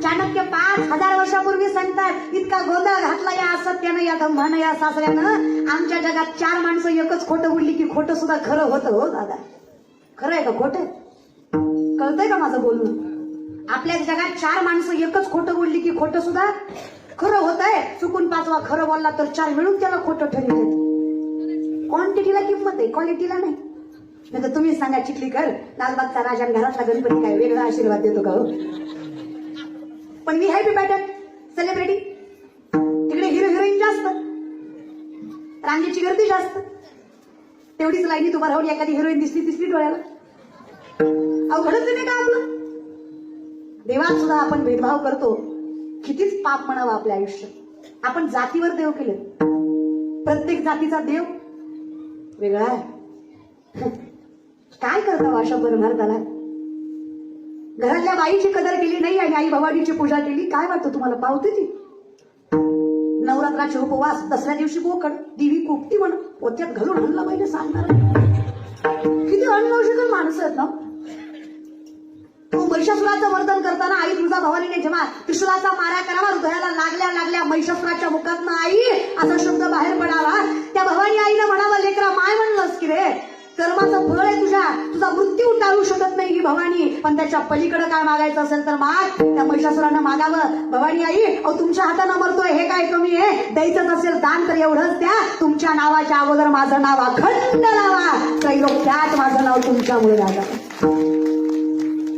चाणक्य 5000 वर्षापूर्वी सांगतात, इतका गोंधळ घातला या असत्यानं, या धम्मानं, या सासऱ्यानं. आमच्या जगात 4 माणसं एकच खोटं बोलली की खोटं सुद्धा खरं होतं. हो दादा, खरं आहे का खोटं? कळतंय का माझं बोलणं? आपल्या जगात 4 माणसं एकच खोटं बोलली की खोटं सुद्धा खरं होत आहे. चुकून 5वा खरं बोलला तर 4 मिळून त्याला खोटं ठरले. क्वांटिटीला किंमत आहे, क्वालिटीला नाही. नाही तर तुम्ही सांगा चिखलीकर, लालबागचा राजा आणि घरातला गणपती काय वेगळा आशीर्वाद देतो का? हो, पण VIP पॅटर्न, सेलिब्रिटी, तिकडे हिरो हिरोईन जास्त, रांगेची गर्दी जास्त. तेवढीच लाईनीत उभा राहून एखादी हिरोईन दिसली तिसरी डोळ्याला. अवघडच नाही का आपलं? देवात सुद्धा आपण भेदभाव करतो. कितीच पाप म्हणावं आपल्या आयुष्यात. आपण जातीवर देव केले. प्रत्येक जातीचा देव वेगळा आहे. काय करता अशा परमार्थाला? घरातल्या बाईची कदर केली नाही आणि आई भवानीची पूजा केली. काय वाटतं तुम्हाला? पावते ती नवरात्राचे उपवास, दसऱ्या दिवशी बोकड, देवी कोपती म्हण पोत्यात घालून आणला पाहिजे सांगणार. किती अनलौकिक माणसं आहेत ना. तो महिषासुराचं वर्धन करताना आई तुळजा भवानीने जेव्हा त्रिशूलाचा मारा करावा, हृदयाला लागल्या लागल्या महिषासुराच्या मुखातनं आई असा शब्द बाहेर पडावा, त्या भवानी आईला म्हणावं, लेकरा माय म्हणलंस की रे, कर्माचं फळ आहे तुझा मृत्यू टाळू शकत नाही ही भवानी, पण त्याच्या पलीकडे काय मागायचं असेल तर माग. त्या महिषासुरानं मागावं, भवानी आई अहो तुमच्या हातानं मरतोय हे काय कमी आहे? द्यायचंच असेल दान तर एवढंच द्या, तुमच्या नावाच्या अगोदर माझं नाव अखंड लावा, त्रैलोक्यात माझं नाव तुमच्यामुळे राहावं.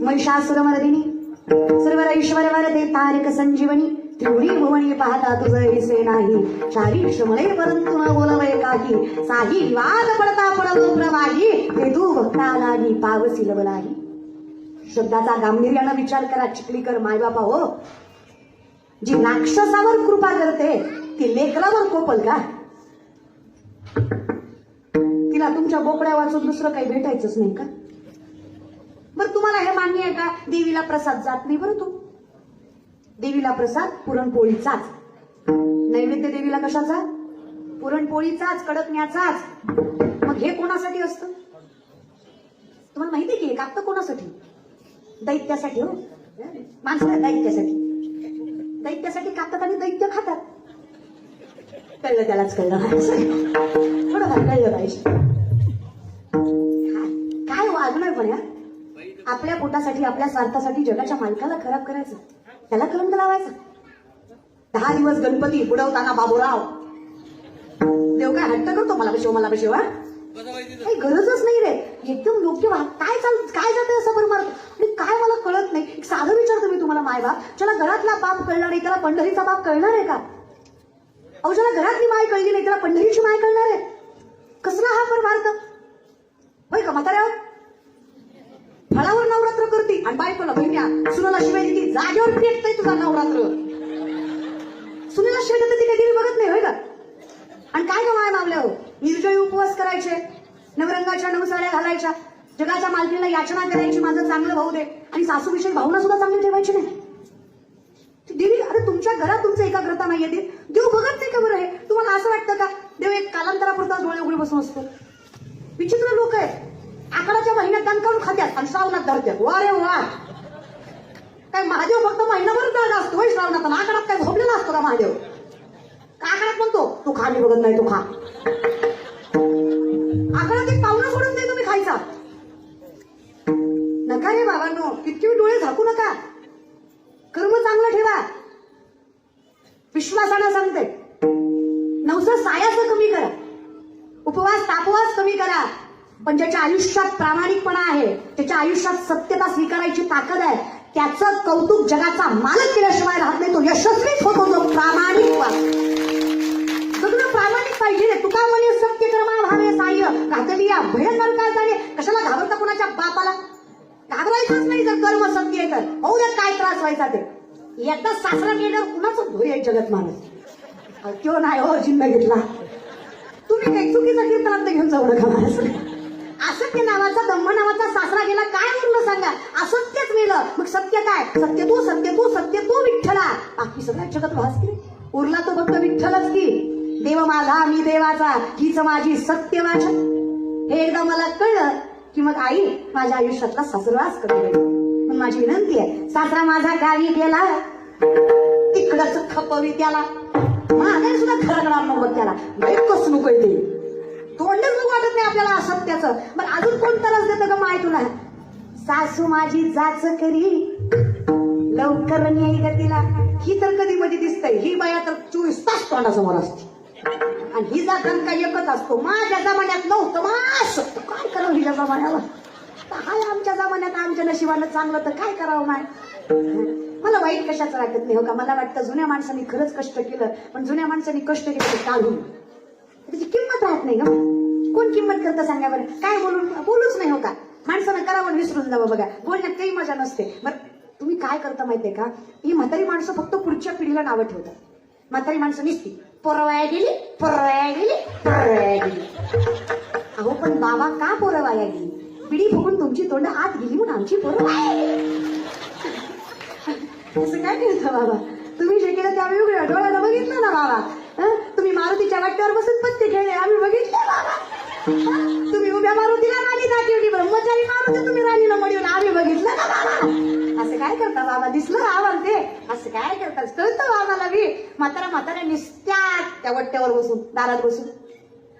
महिषासुरमर्दिनी सर्वर ऐश्वर वरदे तारक संजीवनी, तेवढी भुवनी पाहता तुझं ऐसे नाही, चारी क्षमळे परंतु न बोलवय काही, साही वाद पडता पडलो प्रवाही, हे तू भक्तालाही पावसी लवलाही. शब्दाचा गांभीर्यानं विचार करा चिखलीकर मायबापा हो. जी राक्षसावर कृपा करते ती लेकरावर कोपल का? तिला तुमच्या बोकड्या वाचून दुसरं काही भेटायचंच नाही का? बरं तुम्हाला हे मान्य आहे का देवीला प्रसाद जात नाही? बरं, तो देवीला प्रसाद पुरणपोळीचाच. नैवेद्य देवीला कशाचा? पुरणपोळीचाच, कडकण्याचाच. मग हे कोणासाठी असतं तुम्हाला माहिती की? हे कापतं कोणासाठी? दैत्यासाठी. हो, माणसं दैत्यासाठी. दैत्यासाठी कापतात आणि दैत्य खातात. कळलं, त्यालाच कळलं. थोडंफार कळलं पाहिजे. काय वागणार पण या आपल्या पोटासाठी, आपल्या स्वार्थासाठी जगाच्या मालकाला खराब करायचं, त्याला कलंक लावायचा. 10 दिवस गणपती बुडवताना बाबूराव देव काय हट्ट करतो, मला बसव मला बसव. काही गरजच नाही रे, एकदम योग्य काय जाते असं बरं मारतो. आणि काय मला कळत नाही, एक साधं विचारतो मी तुम्हाला, माय बाप ज्याला घरातला बाप कळणार नाही त्याला पंढरीचा बाप कळणार आहे का? अहो ज्याला घरातली माय कळली नाही त्याला पंढरीची माय कळणार आहे? कसला हा परमार्थ होय का? म्हाताऱ्यावर फळावर नवरात्र करते आणि बायकोला बहिण्या सुनाला शिवाय देते, जागेवर पेटतय तुझा नवरात्र. सुनेला शिवाय देते ती काही देवी बघत नाही होय का? आणि काय गं माय मावल्या हो, निर्जळी उपवास करायचे, नवरंगाच्या 9 साड्या घालायच्या, जगाच्या मालकीला याचना करायची माझं चांगलं भाऊ दे, आणि सासूविषयी भावना सुद्धा चांगली ठेवायची नाही. देवी अरे तुमच्या घरात तुमचं एकाग्रता नाहीये, देव बघत नाही का बरं? हे तुम्हाला असं वाटतं का देव एक कालांतरापुरता डोळे उघडे बसून असतो? विचित्र लोक आहेत. आकडाच्या महिन्यात दान करून खात्यात आणि श्रावणात धरत्यात. वा रे वा, काय महादेव फक्त महिनाभर दान असतो होय श्रावणात? आकडात काय झोपलेला असतो का महादेव? आकडात म्हणतो तू खा, मी बघत नाही तू खा. आकडात एक पाहुणा सोडून दे तुम्ही खायचा. नका रे बाबांनो, इतके डोळे झाकू नका. कर्म चांगलं ठेवा. विश्वासानं सांगते, नवस सायाचं कमी करा, उपवास तापवास कमी करा, पण ज्याच्या आयुष्यात प्रामाणिकपणा आहे, त्याच्या आयुष्यात सत्यता स्वीकारायची ताकद आहे, त्याचं कौतुक जगाचा मालक केल्याशिवाय राहत नाही. तो यशस्वीच होतो जो प्रामाणिक. सगळं प्रामाणिक पाहिजे. तुका म्हणे सत्य कर्मा भावे साह्य घातलिया भयंकर काय झाले. कशाला घाबरता कोणाच्या बापाला? घाबरायचंच नाही जर कर्म सत्य आहे तर. होऊ द्या काय त्रास व्हायचा ते. एकदा सासरा गेल्यावर कुणाचं भोय आहे जगत माणूस? किंवा नाही हो जिंदगीतला. तुम्ही काही चुकीचा कीर्तनात घेऊन जाऊ नका माणूस. असत्य नावाचा धम्म नावाचा सासरा गेला, काय म्हणलं सांगा? असत्यच मेलं. मग सत्य काय? सत्य तू सत्य तू सत्य तू विठ्ठला. बाकी सगळ्या जगत वास की उरला तो फक्त विठ्ठलच की. देव माझा मी देवाचा, हीच माझी सत्य वाचा. हे एकदा मला कळलं की मग आई माझ्या आयुष्यातला सासरवास करते. पण माझी विनंती आहे, सासरा माझा गावी गेला तिकडच खपवी त्याला, मागे सुद्धा खरगणार नको त्याला, कस नको ते तोंडच नको वाटत नाही आपल्याला असत्याचं. पण अजून कोण तरच देतं का माय तुला? सासू माझी जाच करी लवकर नाही ग तिला. ही तर कधी मध्ये दिसतंय, ही बाया तर 24 तास तोंडासमोर असते आणि हिचा दणका एकच असतो, माझ्या जमान्यात नव्हतं मास. काय करावं हिच्या जमान्याला? हाय आमच्या जमान्यात आमच्या नशिबानं चांगलं तर काय करावं माय? मला वाईट कशाचं वाटत नाही हो का. मला वाटतं जुन्या माणसांनी खरंच कष्ट केलं, पण जुन्या माणसांनी कष्ट केलं ते काढून त्याची किंमत राहत नाही का? कोण किंमत करतं सांगा बरं? काय बोलूच नाही हो का. माणसानं करावं विसरून जावं बघा, बोलण्यात काही मजा नसते. बरं तुम्ही काय करता माहितीये का, ही म्हातारी माणसं फक्त पुढच्या पिढीला नावं ठेवतात. म्हातारी माणसं निसती पोरवाया गेली पोरवाया गेली पोरवाया गेली. अहो पण बाबा का पोरवाया गेली? पिढी फुगून तुमची तोंड आत गेली म्हणून आमची पोरवाया गेली. असं काय करता बाबा? तुम्ही जे केलं ते आम्ही उघड्या डोळ्याला बघितलं ना बाबा. तुम्ही मारुतीच्या वाट्यावर बसून पत्ते खेळले आम्ही बघितले बाबा. तुम्ही उभ्या मारुतीला राणी दाखवली, ब्रह्मचारी मारुती तुम्ही राणीला म्हणून आम्ही बघितलं ना बाबा. असं काय करता बाबा? दिसलं आम्हाला ते. असं काय करता? कळतं आम्हाला बी. म्हाताऱ्या निसत्या त्या वट्ट्यावर बसून दारात बसून.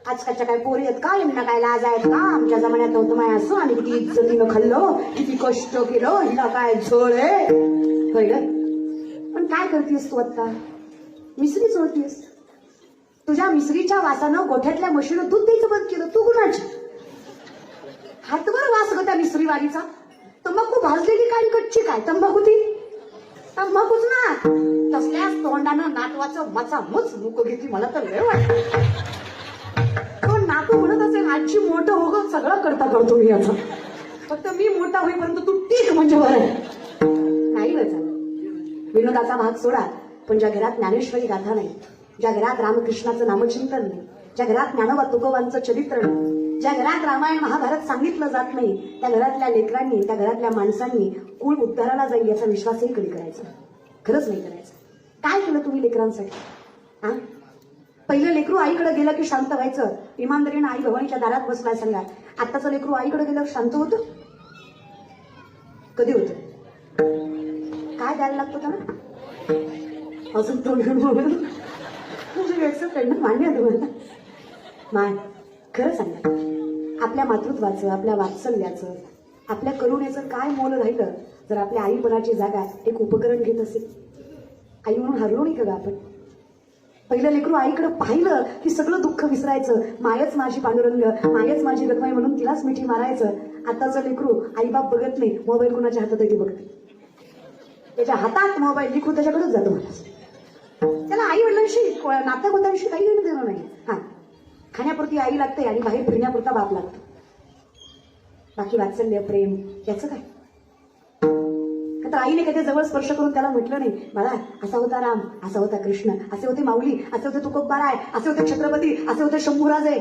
आजकालच्या काय पोरी आहेत का? यांना काय लाज आहेत का? आमच्या जमान्यात नव्हतं माय असं, आणि किती इज्जतीनं खाल्लं, किती कष्ट केलं, हिला काय झळ आहे कळलं. पण काय करतेस तू आता? मिसरी चोळतीस. तुझ्या मिसरीच्या वासानं गोठ्यातल्या म्हशीनं दूध द्यायचं बंद केलं. तू कुणाची? हातभर वास ग त्या मिसरी वाडीचा. तंबाखू भाजलेली काय कच्ची काय? तंबाखू ती तंबाखूच ना. तसल्याच तोंडानं नातवाचं मचा मुच मुक घेतली. मला तर लय वाटत तो नातू म्हणत असेल आजची मोठं हो ग, सगळं करतो मी याचं, फक्त मी मोठा होईपर्यंत तू ठीक म्हणजे बरं आहे. नाही बरं झालं. विनोदाचा भाग सोडा, पण ज्या घरात ज्ञानेश्वरी गाथा नाही, ज्या घरात रामकृष्णाचं नामचिंतन नाही, ज्या घरात ज्ञानोबा तुकोबांचं चरित्र नाही, ज्या घरात रामायण महाभारत सांगितलं जात नाही, त्या घरातल्या लेकरांनी, त्या घरातल्या माणसांनी कुळ उद्धाराला जाईल याचा विश्वासही कधी करायचा? खरंच नाही करायचा. काय केलं तुम्ही लेकरांसाठी? हा, पहिलं लेकरू आईकडे गेलं की शांत व्हायचं. इमानदारीनं आई भवानीच्या दारात बसलाय सांगा. आत्ताचं लेकरू आईकडे गेलं शांत होतं? कधी होतं? काय द्यायला लागतं त्याला? अजून तो मान्य आहे तुम्हाला? माय खरं सांगा, आपल्या मातृत्वाचं, आपल्या वात्सल्याचं, आपल्या करुणेचं काय मोल राहिलं जर आपल्या आईपणाची जागा एक उपकरण घेत असेल? आई म्हणून हरलो नाही का आपण? पहिलं लेकरू आईकडे पाहिलं की सगळं दुःख विसरायचं. मायच माझी पांडुरंग, मायच माझी गतमाई म्हणून तिलाच मिठी मारायचं. आताचं लेकरू आईबाप बघत नाही, मोबाईल कोणाच्या हातात आहे ती बघते. त्याच्या हातात मोबाईल, लेकरू त्याच्याकडेच जातो. मला त्याला आई वडिलांशी नात्यागोत्यांशी काही घेणं देणं नाही. हा, खाण्यापुरती आई लागते आणि बाहेर फिरण्यापुरता बाप लागतो. बाकी वात्सल्य प्रेम याचं काय? तर आईने कधी जवळ स्पर्श करून त्याला म्हटलं नाही, बाळा असा होता राम, असा होता कृष्ण, असे होते माऊली, असे होते तुकोबाराय, असे होते छत्रपती, असे होते शंभूराजे.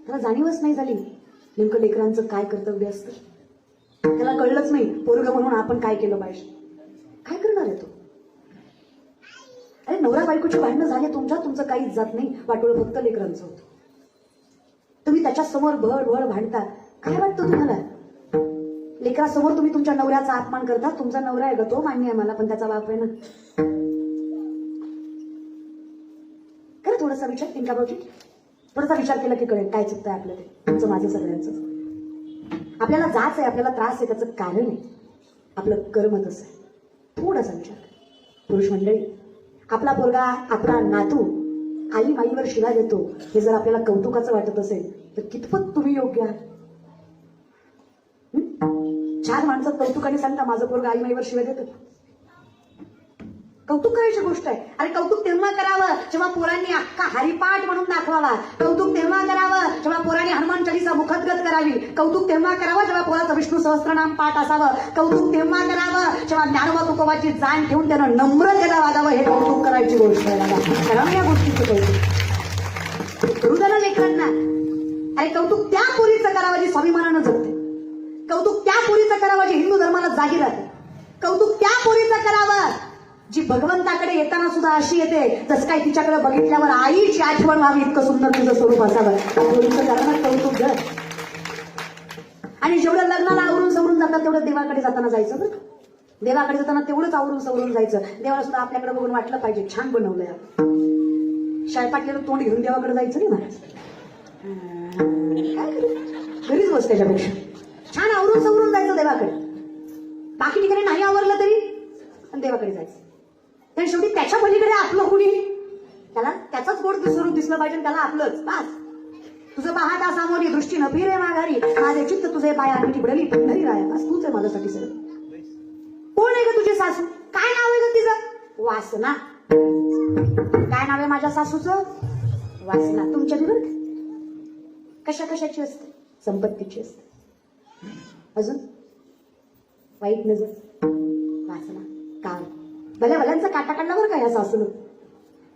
त्याला जाणीवच नाही झाली नेमकं लेकरांचं काय कर्तव्य असतं. त्याला कळलंच नाही पोरगं म्हणून आपण काय केलं पाहिजे. काय करणार आहे तो? अरे नवरा बायकोची भांडणं झाली, तुमचं काहीच जात नाही, वाटोळं फक्त लेकरांचं होतं. तुम्ही त्याच्या समोर भड भड भांडता. काय वाटतं तुम्हाला? लेकरासमोर तुम्ही तुमच्या नवऱ्याचा अपमान करता. तुमचा नवरा आहे ग तो, मान्य आहे मला, पण त्याचा बाप आहे ना. करा थोडासा विचार, इंका भाऊजी, थोडासा विचार केला की कळेल काय चुकतंय आपलं ते, तुमचं माझं सगळ्यांचं. आपल्याला जाच आहे, आपल्याला त्रास आहे, त्याचं कारण आहे आपलं कर्म तसं आहे. थोडासा विचार करा पुरुष मंडळी. आपला पोरगा, आपला नातू आई माईवर शिवा देतो हे जर आपल्याला कौतुकाचं वाटत असेल तर कितपत तुम्ही योग्य आहात? 4 माणसात कौतुकाने सांगता माझं पोरगा आई माईवर शिवाय देतं. कौतुक करायची गोष्ट आहे. अरे कौतुक तेव्हा करावं जेव्हा पोरांनी अख्खा हरिपाठ म्हणून दाखवावा. कौतुक तेव्हा करावं जेव्हा पोरांनी हनुमान चालीसा मुखद्गत करावी. कौतुक तेव्हा करावं जेव्हा पोराचं विष्णू सहस्त्रनाम पाठ असावं. कौतुक तेव्हा करावं जेव्हा ज्ञानोबा तुकोबाची जाण ठेवून त्यानं नम्रतेला वागावं. हे कौतुक करायची गोष्ट आहे. करावं या गोष्टीचं कौतुक. करू द्या ना लेकरांना. अरे कौतुक त्या पोरीचं करावं जी स्वाभिमानानं जगते. कौतुक त्या पोरीचं करावं जी हिंदू धर्माला जाहीर आहे. कौतुक त्या पोरीचं करावं जी भगवंताकडे येताना सुद्धा अशी येते जसं काय तिच्याकडे बघितल्यावर आईची आठवण व्हावी इतकं सुंदर तुझं स्वरूप असावं. पोरीचं करणं कौतुक घर. आणि जेवढं लग्नाला आवरून समरून जातात तेवढं देवाकडे जाताना जायचं बरं. देवाकडे जाताना तेवढंच आवरून सवरून जायचं. देवाला सुद्धा आपल्याकडे बघून वाटलं पाहिजे छान बनवलंय. शाळपाटलेलं तोंड घेऊन देवाकडे जायचं नाही महाराज. काय करू, घरीच बस त्याच्यापेक्षा छान आवरून सवरून जायचं देवाकडे. बाकी ठिकाणी नाही आवरलं तरी पण देवाकडे जायचं. कारण शेवटी त्याच्या पलीकडे आपलं कुणी, त्याला त्याचाच गोड स्वरूप दिसलं पाहिजे, त्याला आपलंच बस. तुझं पाहता सामोरी दृष्टी न फिरे माघारी, माझे चित्त तुझे पाय आणि निबडली पंढरी राया. बस तूच आहे माझ्यासाठी सगळं. कोण आहे का तुझी सासू? काय नाव आहे का तिचं? वासना. काय नाव आहे माझ्या सासूचं? वासना. तुमच्या बरोबर कशा कशाची असते? संपत्तीची असते. अजून वाईट नजर, वासना, काळ. भल्या भल्यांचा काटा काढला बरं का या सासून.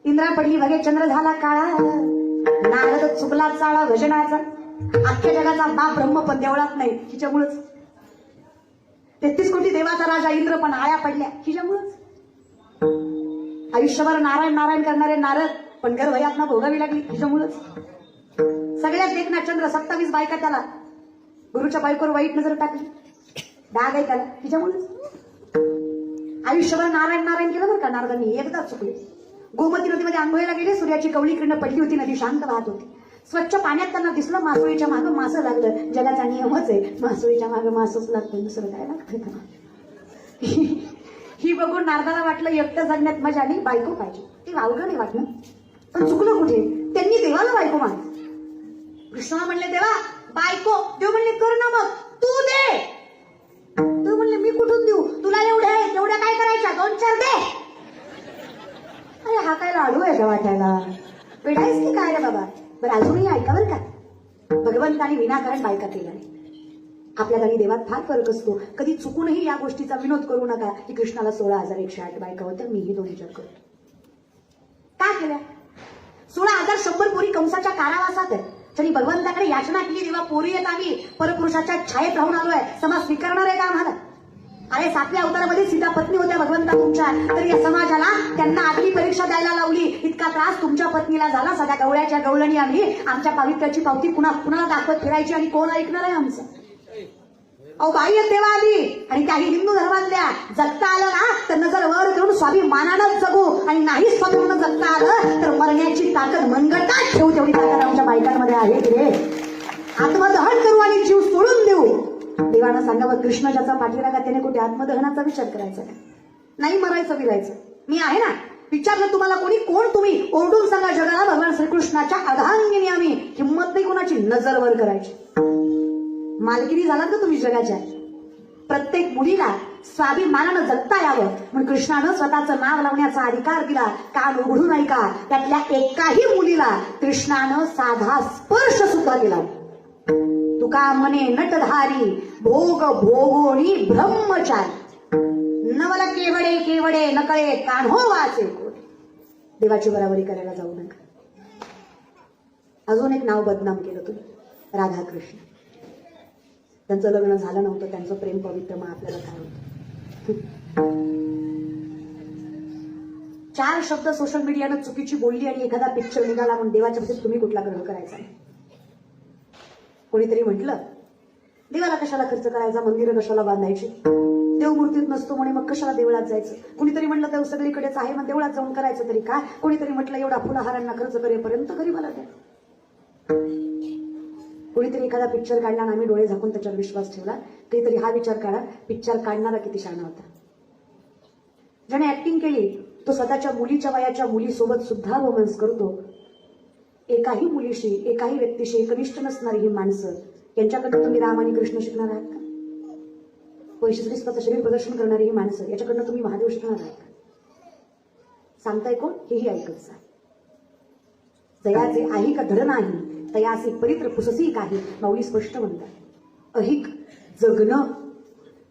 इंद्रा पडली बघे चंद्र झाला काळा, नारद चुकला चाळा भजनाचा. अख्ख्या जगाचा बाप ब्रह्म पण देवळात नाही, हिच्यामुळेच. 33 कोटी देवाचा राजा इंद्र पण आया पडल्या हिच्यामुळेच. आयुष्यभर नारायण नारायण करणारे नारद पण गर्भयातना भोगावी लागली हिच्यामुळेच. सगळ्यात देखना चंद्र 27 बायका त्याला, गुरुच्या बायकोवर वाईट नजर टाकली, डाग आहे त्याला हिच्यामुळेच. आयुष्यभर नारायण नारायण केलं बरं का नारदांनी, एकदा चुकले. गोमती नदीमध्ये आंघोळीला गेले, सूर्याची कवळी किरण पडली होती, नदी शांत वाहत होती. स्वच्छ पाण्यात त्यांना दिसलं मासोळीच्या मागं मासं लागलं. जगाचा नियमच आहे, मासोळीच्या मागं मासच लागतं, दुसरं काय लागतं का? ही बघून नारदाला वाटलं एकटं जगण्यात मजा आणि बायको पाहिजे. ती वावगं नाही वाटलं, पण चुकलं कुठे? त्यांनी देवाला बायको मागितली. कृष्णाला म्हणले देवा बायको. देव म्हणले कर ना मग, तू दे. तू म्हणले मी कुठून देऊ, तुला एवढ्या आहे तेवढ्या काय करायच्या, 2-4 दे. अरे हा काय लाडू आहे का वाटायला? वेडायच की काय रे बाबा? बरं अजूनही ऐका बरं का, भगवंताने विनाकारण बायका केल्या नाही. आपल्या घरी देवात फार फरक असतो. कधी चुकूनही या गोष्टीचा विनोद करू नका की कृष्णाला 16,108 बायका होत्या, मीही 2,000 करतो. का केल्या? 16,100 पोरी कंसाच्या कारावासात आहे. तरी भगवंताकडे याचना केली, देवा पोरी येत आम्ही परपुरुषाच्या छायेत राहून आलोय, समाज स्वीकारणार आहे का आम्हाला? अरे 7व्या अवतारामध्ये सीता पत्नी होत्या भगवंता तुमच्या, तर या समाजाला त्यांना आगली परीक्षा द्यायला लावली. इतका त्रास तुमच्या पत्नीला झाला, सगळ्या गवळ्याच्या गवळणी आम्ही आमच्या पावित्र्याची पावती कुणाला दाखवत फिरायची आणि कोण ऐकणार आहे आमचं? अहो बाई आहेत तेव्हा आधी, आणि त्याही हिंदू धर्मातल्या. जगता आलं ना तर नजर वर करून स्वाभिमानानंच जगू, आणि नाही स्वाभिमानानं जगता आलं तर मरण्याची ताकद मनगटात ठेवू, तेवढी ताकद आमच्या बायकांमध्ये आहे की रे. आत्मदहन करू आणि जीव सोडून देऊ. देवानं सांगावं कृष्ण ज्याचा पाठीरागा त्याने कुठे आत्मदहनाचा विचार करायचा नाही, मरायचं विरायचं. मी आहे ना, विचारलं तुम्हाला कोणी, कोण तुम्ही? ओरडून सांगा जगाला भगवान श्रीकृष्णाच्या अर्धांगिनी आम्ही. हिंमत नाही कोणाची नजर वर करायची. मालकिनी झालात ना तुम्ही जगाच्या. प्रत्येक मुलीला स्वाभिमानानं जगता यावं म्हणून कृष्णानं स्वतःचं नाव लावण्याचा अधिकार दिला. कान उघडून ऐका, त्यातल्या एकाही मुलीला कृष्णानं साधा स्पर्श सुद्धा दिला. तुका मने नटधारी भोग भोगोनी ब्रह्मचारी, नवल केवडे केवडे नकळे कान्हो वाचे कोडे. देवाची बराबरी करायला जाऊ नका. अजून एक नाव बदनाम केलं तुम्ही, राधाकृष्ण. त्यांचं लग्न झालं नव्हतं, त्यांचं प्रेम पवित्र, मग आपल्याला काय होतं? 4 शब्द सोशल मीडियानं चुकीची बोलली आणि एखादा पिक्चर निघाला म्हणून देवाच्या बाबतीत तुम्ही कुठला ग्रह करायचा? कोणीतरी म्हटलं देवाला कशाला खर्च करायचा, मंदिरं कशाला बांधायची, देवमूर्तीत नसतो म्हणे मग कशाला देवळात जायचं. कुणीतरी म्हटलं देव सगळीकडेच आहे मग देवळात जाऊन करायचं तरी काय. कोणीतरी म्हटलं एवढा फुलाहारांना खर्च करेपर्यंत गरीबाला द्या. कोणीतरी एखादा पिक्चर काढला आणि आम्ही डोळे झाकून त्याच्यावर विश्वास ठेवला. काहीतरी हा विचार काढा, पिक्चर काढणारा किती शहाणा होता. ज्याने ऍक्टिंग केली तो स्वतःच्या मुलीच्या वयाच्या मुलीसोबत सुद्धा रोमन्स करतो. एकाही मुलीशी, एकाही व्यक्तीशी एकनिष्ठ नसणारी ही माणसं, यांच्याकडनं तुम्ही राम आणि कृष्ण शिकणार आहात का? पैशासाठी स्वतःचं शरीर प्रदर्शन करणारी ही माणसं, याच्याकडनं तुम्ही महादेव शिकणार आहात का? सांगताय कोण? हेही ऐकत जा. जयाचे आही का धड नाही, तयासी परित्र पुससी काही. माऊली स्पष्ट म्हणतात, अहिक जगणं,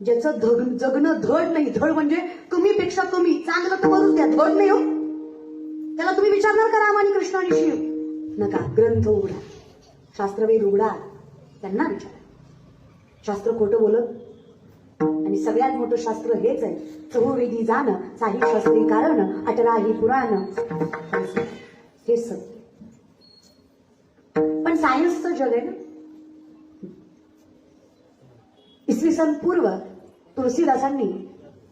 ज्याचं जगणं धड नाही. धड म्हणजे कमीपेक्षा कमी, चांगलं तर बरूच द्या, धड नाही हो. त्याला तुम्ही विचारणार का राम आणि कृष्ण आणि शिव? नका. ग्रंथ उघडा, शास्त्रवेद उघडा, त्यांना विचारा. शास्त्र खोटं बोलत, आणि सगळ्यात मोठं शास्त्र हेच आहे, चहुवेदी जाण साही शास्त्री कारण अटरा ही पुराण. हे सत्य. पण सायन्सचं जग आहे ना. इसवी सन पूर्व तुलसीदासांनी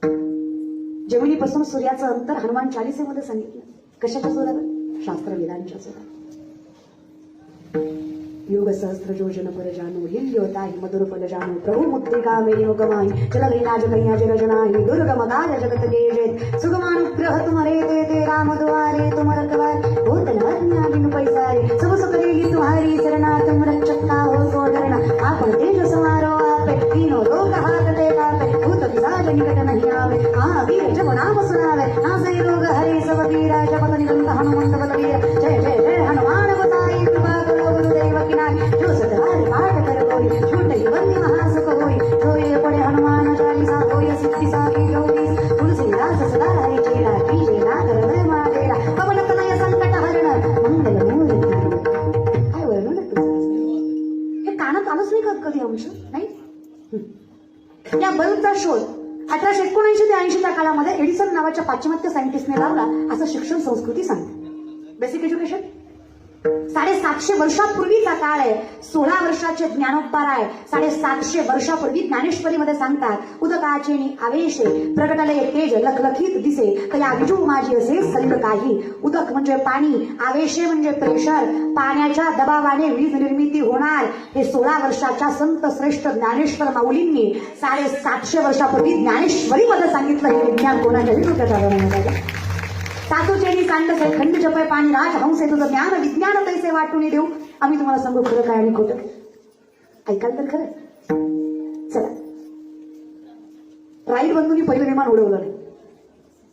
जमिनीपासून सूर्याचं अंतर हनुमान चालिसेमध्ये सांगितलं. कशाच्या जोरावर? शास्त्र वेदांच्या जोरावर. योग सहस्त्र योजन पर जानो हिल्योता हि मधुर फल जानो प्रभु मुद्रिका मेरी मुगमाई चल गैनाज कन्या जन जनाई दुर्गम कार्य जगत गेजेत सुगमानुग्रह तुम्हारे ते राम द्वारे तुम रखवारे हो तलवारियां बिन पैसारे सब सुख देगी तुम्हारी सरना तुम रक्षक हो सो डरना आप तेज समारो आप तीनों लोक हाथ दे पापे भूत पिशाच निकट नहीं आवे हाँ वीर जब नाम सुनावे नासे रोग हरे सब पीरा जपत निरंत हनुमंत बलवीर जय जय जय हनुमान बताई कृपा करो गुरुदेव किनारे जो सतरारी पाठ कर होई झूठ बंदी महासुख होई जो ये पढ़े हनुमान चालीसा होय सिद्धि साखी 24 तुलसीदास सदा हरि चेरा कीजे नाथ हृदय मातेरा पवन तनय संकट हरण मंगल मूर्ती काय वर्णन हे कानात आलंच नाही कधी आमचं नाही. या बल्बचा शोध 1879 ते 80 च्या काळामध्ये एडिसन नावाच्या पाश्चिमात्य सायंटिस्टने लावला असं शिक्षण संस्कृती सांगते. बेसिक एज्युकेशन 750 वर्षापूर्वीचा काळ आहे. 16 वर्षाचे ज्ञानोबा राय 750 वर्षापूर्वी ज्ञानेश्वरीमध्ये सांगतात उदकाचे आवेशे प्रगटले तेज लखलखीत दिसे तया विजू माझी असे सलिल काही. उदक म्हणजे पाणी, आवेशे म्हणजे प्रेशर, पाण्याच्या दबावाने वीज निर्मिती होणार. हे 16 वर्षाच्या संत श्रेष्ठ ज्ञानेश्वर माऊलींनी 750 वर्षापूर्वी ज्ञानेश्वरीमध्ये सांगितलं. हे विज्ञान कोणाच्या डोक्यात सासूचेनी सांडसे खंड जपय पाणी राज हंसे तुझं ज्ञान विज्ञान तैसे वाटून देऊ. आम्ही तुम्हाला सांगू खरं काय आणि खोटं. ऐकाल तर खरं. चला, राईट बंधूंनी पहिलं विमान उडवलं नाही.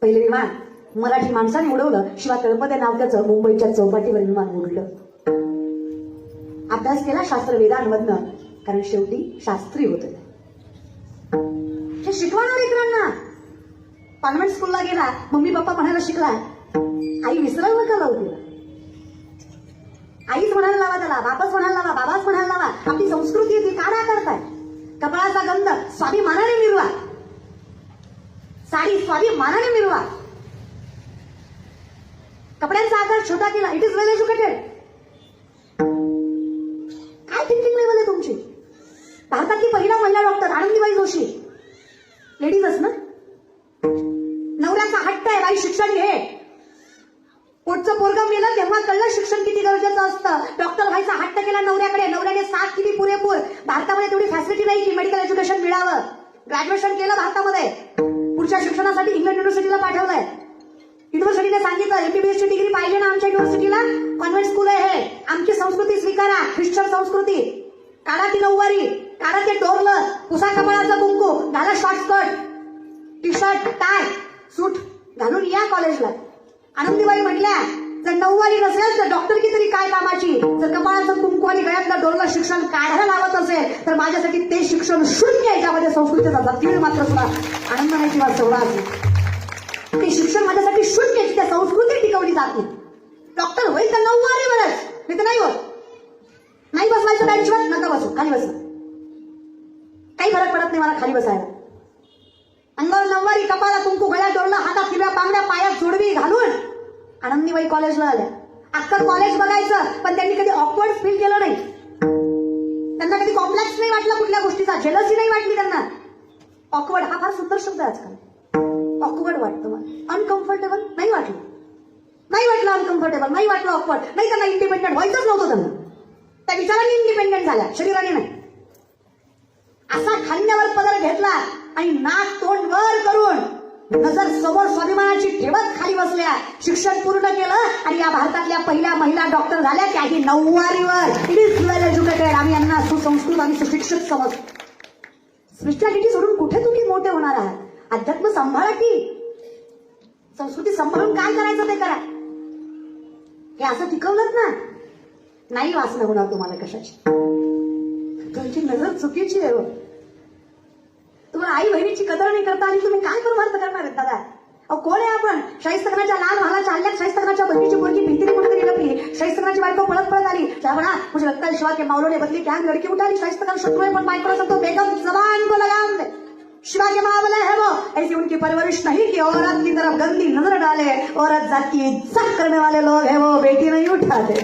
पहिलं विमान मराठी माणसाने उडवलं. शिवा तळपदे नाव त्याचं मुंबईच्या चौपाटीवर विमान उडलं. अभ्यास केला शास्त्र वेदांमधनं, कारण शेवटी शास्त्री होते. हे शिकवणार लेकरांना. कॉन्व्हेंट स्कूलला गेला, मम्मी पप्पा म्हणायला शिकला, आई विसरायला नका लावू तिला. आईच म्हणायला लावा त्याला, बापच म्हणायला लावा, बाबाच म्हणायला लावा. आपली संस्कृती ती काढा करताय. कपाळाचा गंध स्वाभिमानाने मिरवा, साडी स्वाभिमानाने मिरवा. कपड्यांचा आकार छोटा केला. It is well educated. काय थिंकिंग लेवल आहे तुमची? भारतातली पहिला महिला डॉक्टर आनंदीबाई जोशी, लेडीजच ना. नवऱ्याचा हट्ट आहे, बाई शिक्षण घे. पोटचं पोरगं मेलं तेव्हा कळलं शिक्षण किती गरजेचं असतं. डॉक्टर व्हायचा हट्ट केला नवऱ्याकडे, नवऱ्याने साथ केली पुरेपूर. भारतामध्ये तेवढी फॅसिलिटी नाही की मेडिकल एज्युकेशन मिळावं. ग्रॅज्युएशन केलं भारतामध्ये, पुढच्या शिक्षणासाठी इंग्लंड युनिव्हर्सिटीला पाठवलंय. युनिव्हर्सिटीने सांगितलं एमबीबीएस ची डिग्री पाहिजे ना आमच्या युनिव्हर्सिटीला, कॉन्व्हेंट स्कूल आहे हे, आमची संस्कृती स्वीकारा, ख्रिश्चन संस्कृती. काढा ती नऊवारी, काढा ते डोरलं, पुसा कपाळाचं कुंकू, घाला short skirt, T shirt, tie, suit घालून या कॉलेजला. आनंदीबाई म्हटल्या जर नऊवारी नसेल तर डॉक्टर की तरी काय कामाची. जर कपाळाचं कुंकू आणि गळ्यातलं डोरलं शिक्षण काढायला लावत असेल तर माझ्यासाठी ते शिक्षण शून्य आहे, ज्यामध्ये संस्कृतीचा तीळ मात्र सुद्धा आनंद नाही किंवा सवडा असेल. ते शिक्षण माझ्यासाठी शून्य आहे, त्या संस्कृती टिकवली जात नाही. डॉक्टर होईल तर नऊवारीवरच, नाही तर नाही होत. नाही बसवायचं बेंचवर, नका बसू, खाली बसा. काही फरक पडत नाही मला खाली बसायला. अंगावर नऊवारी, कपाळात कुंकू, गळ्यात डोरलं, हातात हिरव्या बांगड्या, पायात जोडवी घालून आनंदीबाई कॉलेजला आल्या. अख्खं कॉलेज बघायचं, पण त्यांनी कधी ऑकवर्ड फील केलं नाही. त्यांना कधी कॉम्प्लेक्स नाही वाटला कुठल्या गोष्टीचा, जेलसी नाही वाटली त्यांना. ऑकवर्ड हा फार सुंदर शब्द आहे आजकाल. ऑकवर्ड वाटतं मला, अनकम्फर्टेबल नाही वाटलं. नाही वाटलं अनकम्फर्टेबल, नाही वाटलं ऑकवर्ड. नाही त्यांना इंडिपेंडेंट व्हायचंच नव्हतं. त्यांना त्या विचारांनी इंडिपेंडेंट झाल्या, शरीराने नाही. असा खांद्यावर पदर घेतला आणि नाक तोंड वर करून नजर समोर स्वाभिमानाची ठेवत खाली बसल्या. शिक्षण पूर्ण केलं आणि या भारतातल्या पहिल्या महिला डॉक्टर झाल्या, त्याही नऊवारीवर. It is well educated. आम्ही यांना सुसंस्कृत आणि सुशिक्षित समजतो. स्पिरिच्युअलिटी सोडून कुठे तुम्ही मोठे होणार आहात? अध्यात्म सांभाळा की संस्कृती सांभाळून काय करायचं ते करा. हे असं टिकवलं ना, नाही वासना होणार तुम्हाला कशाची. तुमची नजर चुकीची आहे. तुम्हाला आई बहिणीची कदर नाही करता आणि तुम्ही काय परमार्थ करणार आहेत दादा? अहो कोण आहे आपण? शाहिस्तखानाच्या लाल महालाच्या हल्ल्यात शाहिस्तखानाच्या बहिणीची मुलगी भिंतीने कुठेतरी लपली. शाहिस्तखानाची बायको पळत पळत आली. म्हणा मुझे लगता है शिवा के मावलों ने बदली क्या लड़की उठाली. शाहिस्तखान शत्रु है पण बायकोला सांगतो बेगम जबान को लगाम दे. शिवा के मावले है वो, ऐसी उनकी परवरिश नहीं कि औरत की तरफ गंदी नजर डाले. औरत जात की इज्जत करने वाले लोग है वो, बेटी नहीं उठाते.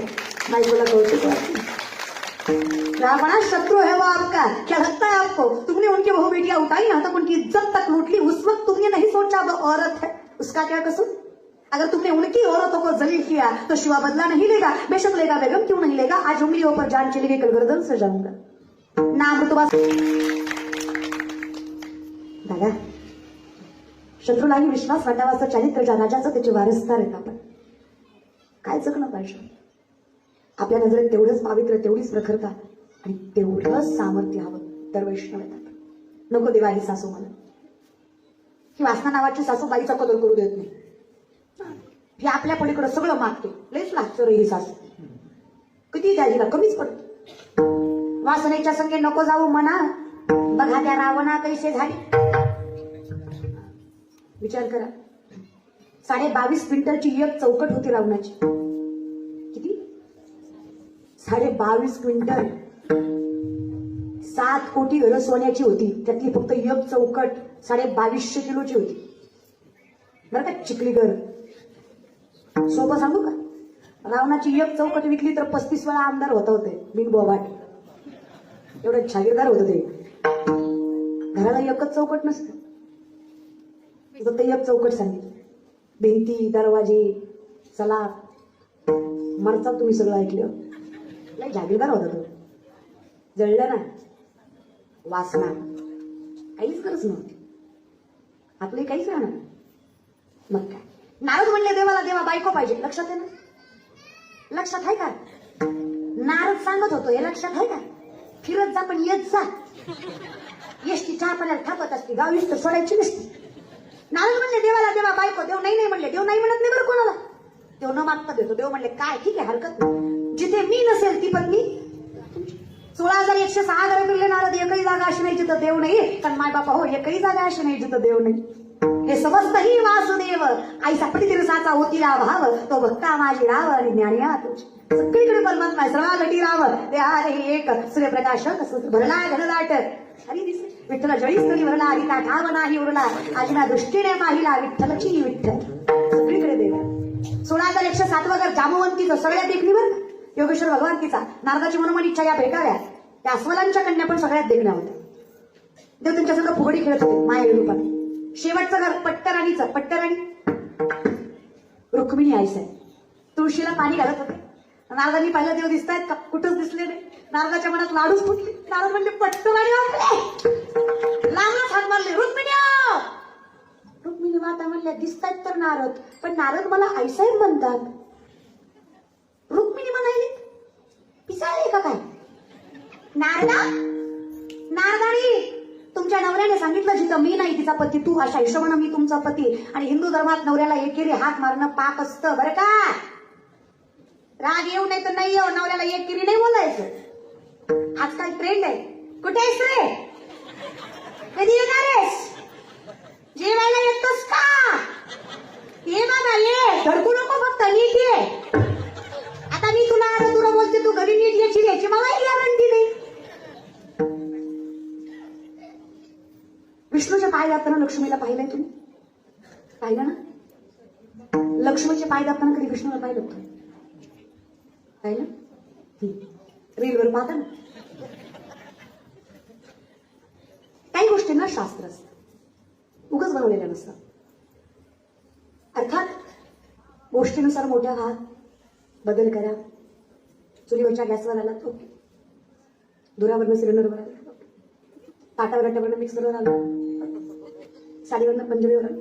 बायकोला कौतुक वाटते. रावणा शत्रु है वो आपका, क्या लगता है आपको? तुमने उनकी बहु बेटियां उठाई, यहाँ तक उनकी इज्जत तक लूट ली, उस वक्त तुमने नहीं सोचा वो औरत है, उसका क्या कसूर? अगर तुमने उनकी औरतों को जलील किया तो शिवा बदला नहीं लेगा, बेशक लेगा, बेगम क्यों नहीं लेगा? आज उंगलियों पर जान चली गई, कल गर्दन से जाऊंगा नाम रुतबा। दादा, शत्रूलाही विश्वास वाटावाचं चारित्र्याच्या राजाचं त्याचे वारसदार आहेत आपण. काय जगणं पाहिजे? आपल्या नजरेत तेवढंच पावित्र्य, तेवढीच प्रखरता आणि तेवढंच सामर्थ्य हवं तर वैष्णव येतात. नको देवा ही सासू मला, ही वासना नावाची सासू बाईचा कदर करू देत नाही. ही आपल्या पलीकडे सगळं मागते, लयच लागतं रे ही सासू. किती द्या हिला, कमीच पडतो. वासनेच्या संगे नको जाऊ मना, बघा त्या रावणा कैसे झाले. विचार करा, 22.5 क्विंटलची एक चौकट होती रावणाची. किती? 22.5 क्विंटल. 7 कोटी घरं सोन्याची होती, त्यातली फक्त एक चौकट 2250 किलोची होती. बरं का, चिखली घर. सोपं सांगू का? रावणाची एक चौकट विकली तर 35 वेळा आमदार होते बिनबोबाट. एवढं जागीरदार होतं ते. घराला एकच चौकट नसतं, फक्त एक चौकट सांगितली. भिंती, दरवाजे, सलाब, मरचा तुम्ही सगळं ऐकलं. लय जागीरदार होता तो. जळलं ना, वासना काहीच गरज नव्हती, आपले काहीच राहणार. मग काय, नारद म्हणले देवाला, देवा बायको पाहिजे. लक्षात आहे ना? लक्षात आहे का? नारद सांगत होतो, हे लक्षात आहे का? फिरत जा पण येत जा. एसटी चहा पाण्याला थापत असते, गाव तर सोडायची नसती. नारद म्हणले देवाला, देवा बायको. देव नाही नाही म्हणले. देव नाही म्हणत नाही बरं कोणाला. देव न मागता देतो. देव म्हणले काय, ठीक आहे, हरकत नाही. जिथे मी नसेल ती पत्नी 16,106 घरं फिरले नारद, एकही जागा अशी नाही जिथं देव नाही. पण माय बापा हो, एकही जागा अशी नाही जिथं देव नाही. हे समजतही वासुदेव, आई सापडी तिरसाचा होतीला भाव, तो भक्ता माझी राव आणि ज्ञानिया तुझी. सगळीकडे परमात्मा सर्वा घटी राव, ते आहे एक सूर्यप्रकाशक भरला घनदाट. हरी दिसे विठ्ठल जळी स्थळी भरला, हरी का ठाव नाही उरला, आजीना दृष्टीने माहिला विठ्ठलची विठ्ठल. सगळीकडे देव. 16,107 घर जामवंतीचं सगळ्यात देखणीवर योगेश्वर भगवंतीचा. नारदाची मनोमन इच्छा या भेटाव्या. त्या अस्वलांच्या कन्या पण सगळ्यात देखण्या होत्या. देव त्यांच्या सगळं फुगडी खेळत होते माया रूपात. शेवटचं घर पट्टराणीचं. पट्टराणी रुक्मिणी आईस आहे. तुळशीला पाणी घालत होते. नारदांनी पाहिलं देव दिसतायत का? कुठंच दिसले नाही. नारदाच्या मनात लाडूच फुटले. नारद म्हणजे पट्टराणी वाटले, लांबच हात मारले, रुक्मिणी. रुक्मिणी माता म्हणल्या दिसतायत तर नारद, पण नारद मला आईसाहेब म्हणतात. रुक्मिणी म्हणाली पिसाळले का काय? नारदानी तुमच्या नवऱ्याने सांगितलं जिथं मी नाही तिचा पती तू, अशा हिशोबानं मी तुमचा पती. आणि हिंदू धर्मात नवऱ्याला एकेरी हात मारणं पाप असतं बरं का. राग येऊ नाही तर नाही येऊ, नवऱ्याला एकेरी नाही बोलायचं. आजकाल ट्रेंड आहे. कुठे आहेस रे, कधी येणार आहेस, जेवायला येतोस का, ये बाबा ये, धडकू नको फक्त, नीट ये. आता मी तुला बोलते, तू घरी नीट याची याची मला गॅरंटी नाही. विष्णूचे पाय दाबताना लक्ष्मीला पाहिलंय तुम्ही? पाहिलं ना? लक्ष्मीचे पाय दाबताना कधी विष्णूला पाहिलं होतं? पाहिलं? रीलवर पाहता ना. काही गोष्टींना शास्त्र असतं, उगाच बनवलेल्या नसतात. अर्थात गोष्टीनुसार मोठ्या हात बदल करा. चुलीवरच्या गॅसवर आला तो, धुरावरनं सिलेंडरवर आला, ताटावरनं मिक्सरवर आलं, साडीवरनं पंजरीवर आलं,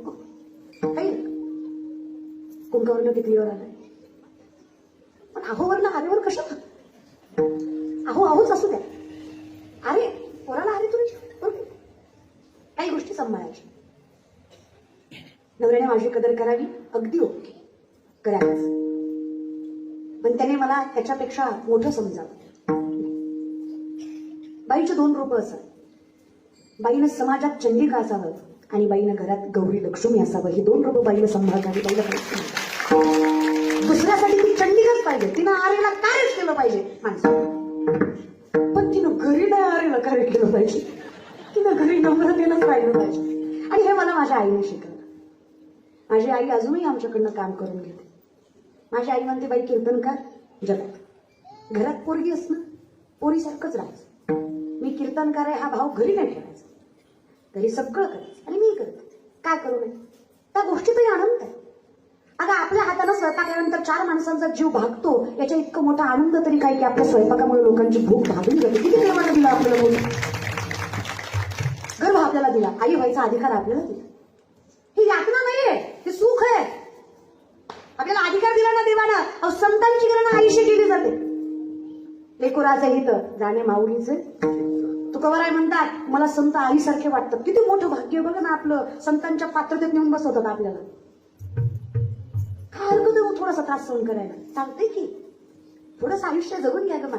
काही कुंकावरनं टिकलीवर आलं. पण अहोवरनं आरेवर कशाला? अहोच असू द्या. अरे पोराला अरे तुझी काही गोष्टी सांभाळायच्या. नवऱ्याने माझी कदर करावी, अगदी ओके, करावीच. पण त्याने मला त्याच्यापेक्षा मोठं समजावं. बाईचे 2 रूप असतात. बाईनं समाजात चंडिका असावं आणि बाईनं घरात गौरी लक्ष्मी असावं. ही 2 रूप बाईला सांभाळावी. बाईला दुसऱ्यासाठी ती चंडिकाच पाहिजे. तिनं आरेला कार्यच केलं पाहिजे माणसं, पण तिनं घरी नाही आरेला कार्य केलं पाहिजे. तिनं घरी नम्रतेनंच राहिलं पाहिजे. आणि हे मला माझ्या आईने शिकवलं. माझी आई अजूनही आमच्याकडनं काम करून घेते. माझी आई म्हणते बाई कीर्तनकार जगात, घरात पोरगी असणं पोरीसारखंच राहायचं. मी कीर्तनकार आहे हा भाव घरी नाही ठेवायचा. घरी सगळं करायचं आणि मी करते. काय करू नये त्या गोष्टीतही आनंद आहे. अगं आपल्या हातानं स्वयंपाक केल्यानंतर 4 माणसांचा जीव भागतो याच्या इतकं मोठा आनंद तरी काय की आपल्या स्वयंपाकामुळे लोकांची भूक भागून जाते. किती देवाला दिला आपल्याला बोल, गर्भ आपल्याला दिला, आई व्हायचा अधिकार आपल्याला दिला. ही यातना नाहीये, हे सुख आहे. आपल्याला अधिकार दिला ना देवानं. संतांची गणना आईशी केली जाते. लेकुराचे हित जाणे माऊलीचे तुकोबर आहे म्हणतात. मला संत आईसारखे वाटतात. किती मोठं भाग्य बघा ना आपलं. संतांच्या पात्रतेत नेऊन बसवतात आपल्याला. काय हरकत आहे थोडासा त्रास सहन करायला. चालतंय की थोडंसं आयुष्य जगून घ्या ग मा.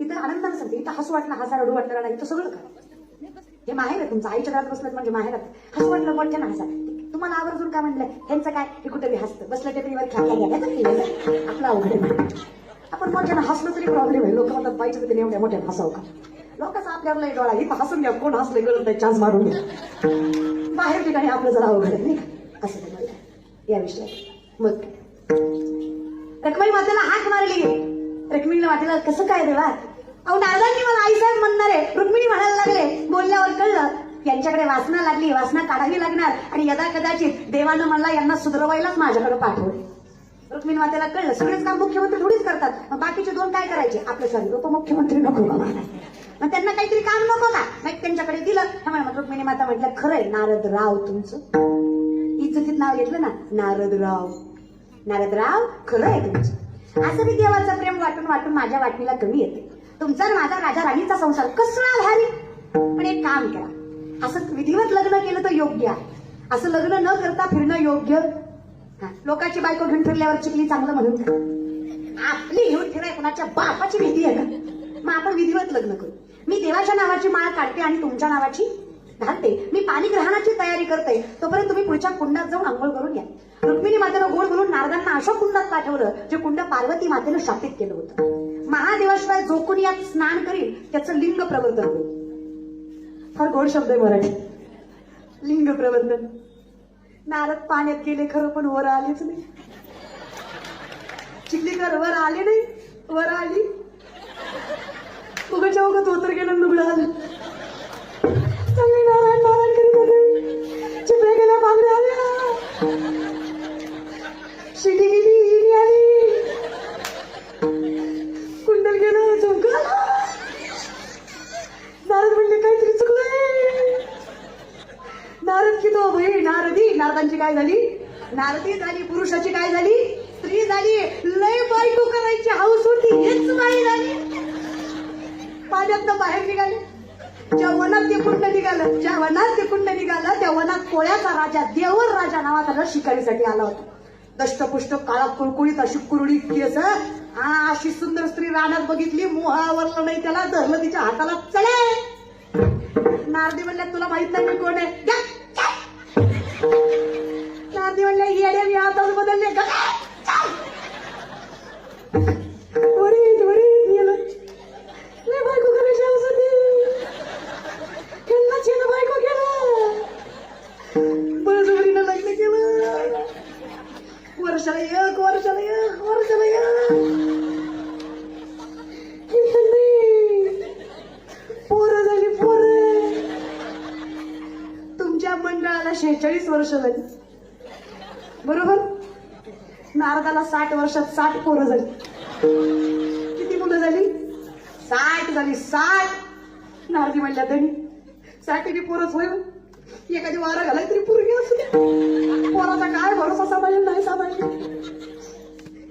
इथं आनंदाने सांगते. इथं हसू वाटलं हसा, रडू वाटलं ना, इथं सगळं करा. हे माहेर आहे तुमचं. आईच्या घरात बसलं म्हणजे माहेरात. हसू वाटलं मोठ्या ना हसा. तुम्हाला आवर्जून काय म्हणलंय ह्यांचं काय हे कुठे बी हसतं. बसलं टेपरीवर खेळल्या घ्या आपला अवघड आहे. आपण मोठ्यानं हसलं तरी प्रॉब्लेम आहे. लोक म्हणतात पाहिजे ते एवढ्या मोठ्यानं हसाव का. लोकांचा आपल्याला डोळा इथं हसून घ्या. कोण हसले गरज नाही, चान्स मारून घ्या. बाहेर ठिकाणी आपलं जरा अवघड आहे नाही का. असं ते या विषयात मग रखमाई मातेला हाक मारली गे. रुक्मिणीला वाटलं कसं काय देवा. अहो नारदांनी मला आईसाहेब म्हणणार आहे. रुक्मिणी म्हणायला लागले. बोलल्यावर कळलं यांच्याकडे वासना लागली, वासना काढावी लागणार आणि यदा कदाचित देवानं मला यांना सुधरवायलाच माझ्याकडे पाठवले. रुक्मिणी मातेला कळलं सगळेच काम मुख्यमंत्री थोडीच करतात. मग बाकीचे 2 काय करायचे. आपलं सॉरी उपमुख्यमंत्री नको का मला. मग त्यांना काहीतरी काम नको का. मग त्यांच्याकडे दिलं. मग रुक्मिणी माता म्हटलं खरंय नारदराव तुमचं इज्जतीत नाव घेतलं ना. नारदराव नारदराव खरं आहे तुमचं. असं मी देवाचं प्रेम वाटून वाटून माझ्या वाटणीला कमी येते. तुमचा माझा राजा राणीचा संसार कसला भारी. पण एक काम करा. असं विधिवत लग्न केलं तर योग्य आहे. असं लग्न न करता फिरणं योग्य. लोकांची बायको घेऊन फिरल्यावर चिकली चांगलं म्हणून आपली घेऊन फिराय कोणाच्या बापाची भीती आहे का. मग आपण विधिवत लग्न करू. मी देवाच्या नावाची माळ काढते आणि तुमच्या नावाची घालते. मी पाणी ग्रहणाची तयारी करते. तोपर्यंत तुम्ही पुढच्या कुंडात जाऊन आंघोळ करून घ्या. रुक्मिणी मातेनं गोड बोलून नारदांना अशा कुंडात पाठवलं जे कुंड पार्वती मातेनं शापित केलं होतं. महादेवाशिवाय जो कोणी यात स्नान करील त्याचं लिंग प्रवर्तन होईल. फार गोड शब्द आहे मराठी. लिंग प्रवर्तन. नारद पाण्यात गेले खरं पण वर आलेच नाही. चिखलीकर वर आले नाही. वर आली उगच्या उगत होतर गेलं नुगडं आलं. चांगले नारायण नारायण करीत होते. चिपळे गेल्या बांगड्या आल्या. शिटी गेली हिरी आली. कुंडल गेलं झोंका. नारद म्हणले काहीतरी चुकलंय. नारद की तो भाई नारदी. नारदांची काय झाली. नारदी झाली. पुरुषाची काय झाली. स्त्री झाली. लय बायको करायची हाऊस होती. हेच नाही झाली. पाण्यात बाहेर निघाले. ज्या वनात ते कुंड निघालं. ज्या वनात ते कुंड निघालं त्या वनात कोळ्याचा राजा देवर राजा नावाचा शिकारीसाठी आला होता. दष्टपुष्ट काळा कुळकुळीत अशी कुरडी केस. अशी सुंदर स्त्री रानात बघितली. मोहावरलं नाही त्याला. धरलं तिच्या हाताला. चले. नारदी म्हणल्या तुला माहित नाही मी कोण आहे. नारदी म्हणल्या येड्या मी हाताच बदलले. वरीत वरीत गेलं. बायको करायची हौस होती. त्यांना छेन बायको केलं. बळजबरीनं लग्न केलं. वर्षाला एक वर्षाला एक वर्षाला एक. कीर्तन नाही. पोरं झाली पोरं. तुमच्या मंडळाला 46 वर्ष झाली बरोबर. नारदाला 60 वर्षात 60 पोरं झाली. किती मुलं झाली. 60 झाली. 60. नारदी म्हणल्या तरी 60 पोरच होईल. एखादी वारा घालाय तरी पोरगी असू दे. पोराचा काय भरोसा सांभाळेल नाही सांभाळेल.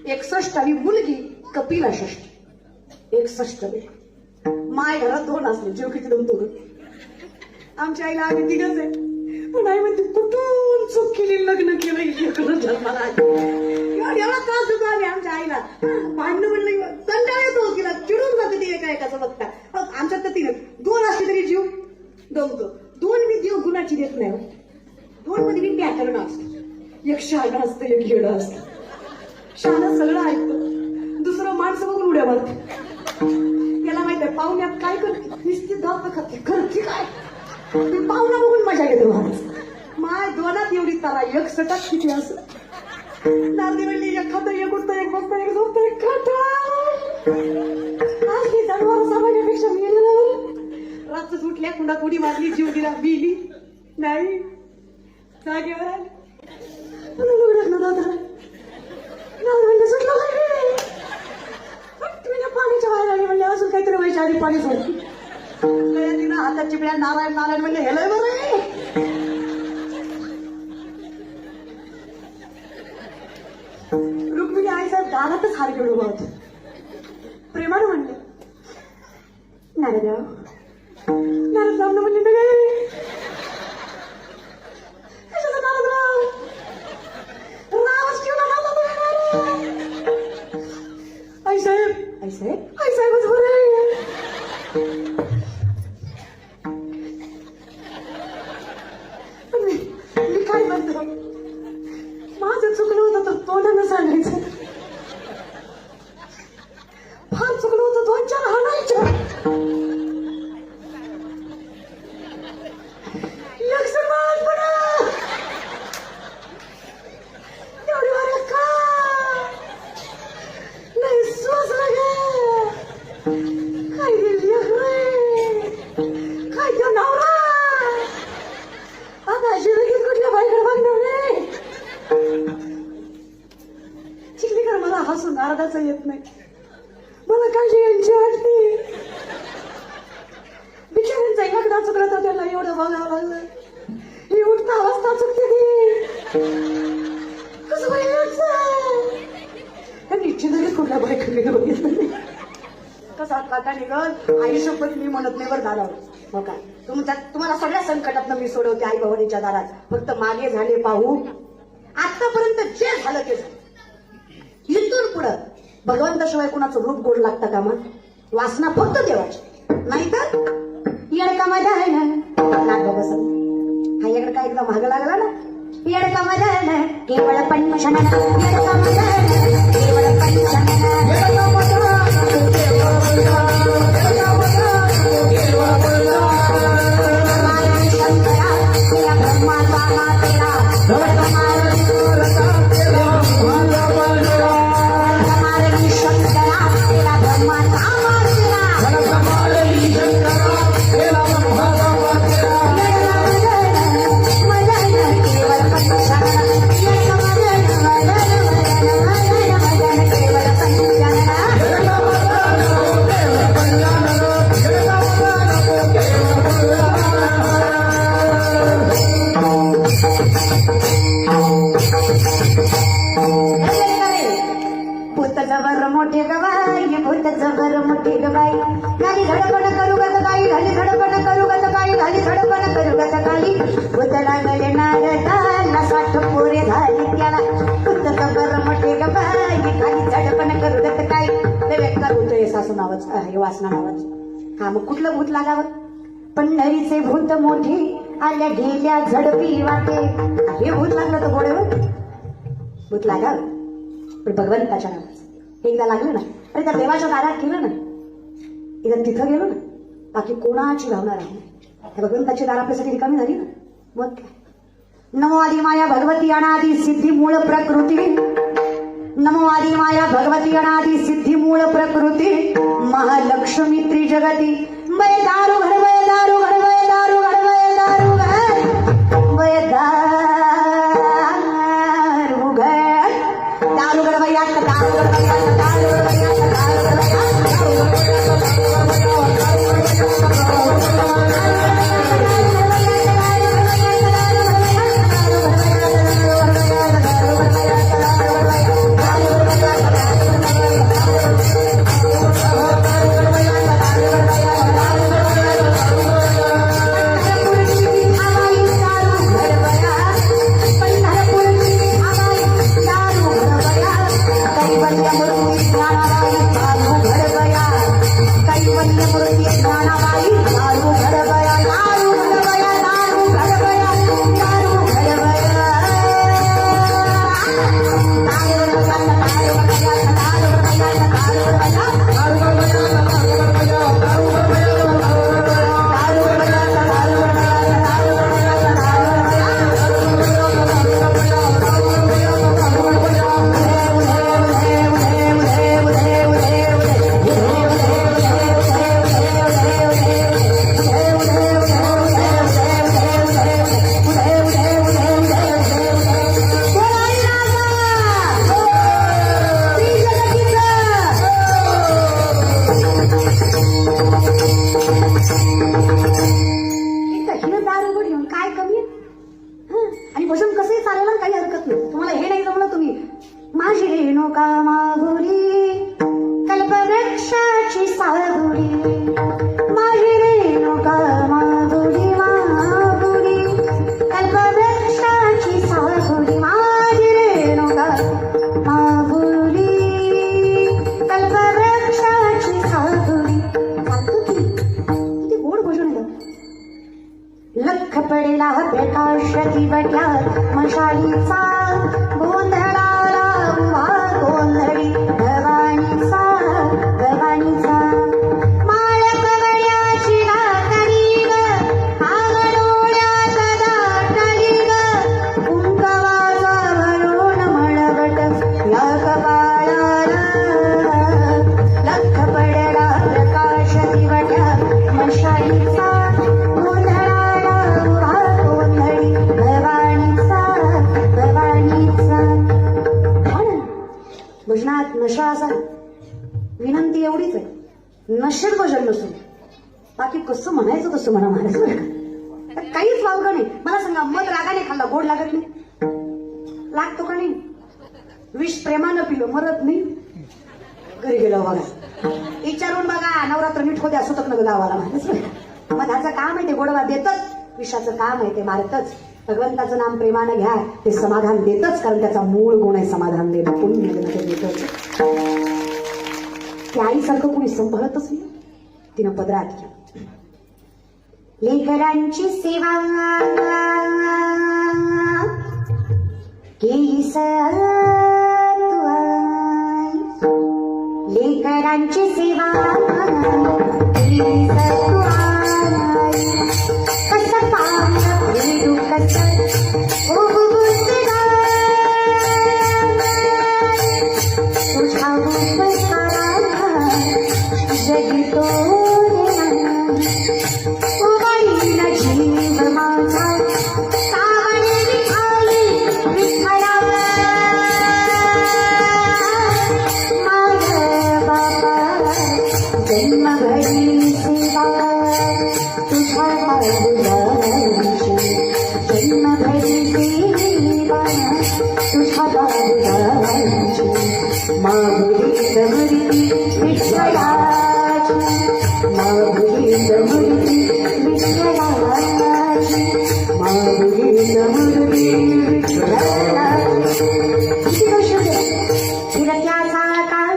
61वी मुलगी कपिला षष्ठी. 61 माय घरात 2 असले. जीव किती 2 तोडून. आमच्या आईला आम्ही 3घच आहे. पण आई म्हणते कुठून चूक केली लग्न केलं जन्माला. एवढा त्रास देतो आम्ही आमच्या आईला. भांडण म्हणलं कंटाळा येतो. तिला चिडून जाते ती एका एकाचं बघता. आमच्यात तर 3 2 असले तरी जीव दमतो. 2 मी देव गुणाची देत नाही. 2 मध्ये मी पॅटर्न असतो. एक शहाणा असतं एक येडं असतं. शहाणा सगळं ऐकतं. दुसरं माणसं बघून उड्या मारते. याला माहित आहे पाहुण्यात काय करते. निश्चित धावतं खाते. करते काय ते पाहुणा बघून मजा घेतो माणूस. माय 2 एवढी तारा 61 किती असं. नारदी म्हणली एक खातं एक उठतं एक बसतं एक झोपतं एक खातं. कुठल्या कुणाकुडी मारली, जीव दिला, बिली नाही, जागेवर आले. मला लुगड्यात ना दादा म्हणलं सुटलं तुम्ही ना पाण्याच्या बाहेर आली म्हणले अजून काहीतरी व्हायच्या आधी पाणी सोडली. तिनं हातात चिपड्या नारायण नारायण म्हणले हेलय बरं. रुक्मिणी आई साहेब दारातच हार घेऊन उभा होते. प्रेमानं म्हणले नारदराव, नारदराव म्हणले नाही कशाचं नारदराव, नावच ठेवला नव्हता तुम्ही. आई साहेब, आई साहेब, आई साहेबच बरं. मी काय म्हणतो, माझं चुकलं होतं तर तोंडानं सांगायचं, फार चुकलं होतं दोन चार हाणायचं. लक्ष्मण म्हणा एवढी वारं का नाही सोसलं ग, काय गेली रे, काय तो नवरा आता शिवगीत कुठल्या बाईकडे बघणार नाही. चिखलीकर मला हसून अर्धाचं येत नाही. मला काळजी यांची वाटली. बिचाऱ्यांचा एकदा चुकला तर त्याला एवढं बघावं लागलं. ही उठता अवस्था चुकते ती कसं व्हायचं. त्यांनी चिखलीत कुठल्या बाईकडे बघितलं नाही. कसा काका निघल आयुष्यभर मी म्हणत नाही बरं झालं. मग काय तुम्हाला सगळ्या संकटातनं मी सोडवते आई भवानीच्या दारात. फक्त मागे झाले पाहू, आतापर्यंत जे झालं ते झालं. इथून पुढं भगवंताशिवाय कुणाचं रूप गोड लागतं का मग. वासना फक्त देवाची, नाहीतर येडका माझा आहे ना नाग बसत. हा येडका एकदा महाग लागला ना, येडका माझा आहे ना केवळ पंचन, येडका माझा आहे ना केवळ पंचन. मोठे गवाई भूत जबर मोठे गवाई, घाली झडपण करू गत बाई, घाली झडपण करू गत बाई, घाली झडपण करू गत बाई. भूत लागले नारदाला 60 पोरे झाली त्याला. भूत जबर मोठे गवाई, घाली झडपण करू गत काय. ते बेकार होतं हे सासू नावाच, हे वासना नावाच. हा मग कुठलं भूत लागावं. पंढरीचे भूत मोठे आल्या गेल्या झडपी वाटे. हे भूत लागलं तर गोडवं भूत लागावं, पण भगवंताच्या नावाचं एकदा लागलं ना. अरे त्या देवाच्या दारात गेलं ना, एकदा तिथं गेलो ना, बाकी कोणाची भावना राहिली. त्या भगवंताची दार आपल्यासाठी रिकामी झाली ना. मग काय. नमो आदी माया भगवती अनादी सिद्धी मूळ प्रकृती, नमो आदी माया भगवती अनादी सिद्धी मूळ प्रकृती, महालक्ष्मी त्रिजगती. वय दारू घर, वय दारू घर, वय दारू घर, वय दारू घर, वय दारू घर. दारू घर वैया, दारू घर वैया, दारू घर वैया, दारू घर वैया. कैवल्य मूर्ती ज्ञानाबाई रेणुका माहुरी कल्पवृक्षाची साहुरी माझी रेणुका माहुरी माहुरी कल्पवृक्षाची साहुरी माझी रेणुका माहुरी कल्पवृक्षाची साहुरी. किती गोड भजन आहे. लख पडेला प्रकाश दिवट्यात मशालीचा गोंधळाला उभा गोंधळी भवानीचा भवानीचा माळ कवड्याची रातरी ग आगडोळ्यात दाटली ग कुंकवाचा भरून मळवट या कपाळाला. लख पडेला प्रकाश दिवट्यात मशालीचा भजनात नशा असा. विनंती एवढीच आहे, नशेत भजन नसून बाकी कसं म्हणायचं तसं म्हणा महाराज बरं का. काहीच वावगं नाही. मला सांगा, मध रागाने खाल्ला गोड लागत नाही? लागतो का नाही? विष प्रेमानं पिलो मरत नाही? घरी गेलो बघा, विचारून बघा, नवरात्र नीट होते असू तक न गावाला महाराज बरं का. मधाचं काम आहे ते गोडवा देतच, विषाचं काम आहे ते मारतच. भगवंताचं नाम प्रेमानं घ्या, ते समाधान देतच, कारण त्याचा मूळ गुण आहे समाधान देणं. कोणी देतच. त्या आईसारखं कोणी संभाळतच नाही. तिनं पदरात घ्या. लेकरांची सेवा केली लेकरांची सेवा केली कसं पाहणं वेडू कसं तुझा जगितो उबाळीला जीव माझा सावणे विठाई विठ्ठला माझ बाबा जन्मभरी सेवा तुझा बाबुराची जन्मभरी सेवा तुझा बाबुराची माहुरी समृती विठ्ठलाची माहुरी समृती विठ्ठलाची माहुरी समृती विठ्ठलाची. किती वर्ष फिरत्याचा काळ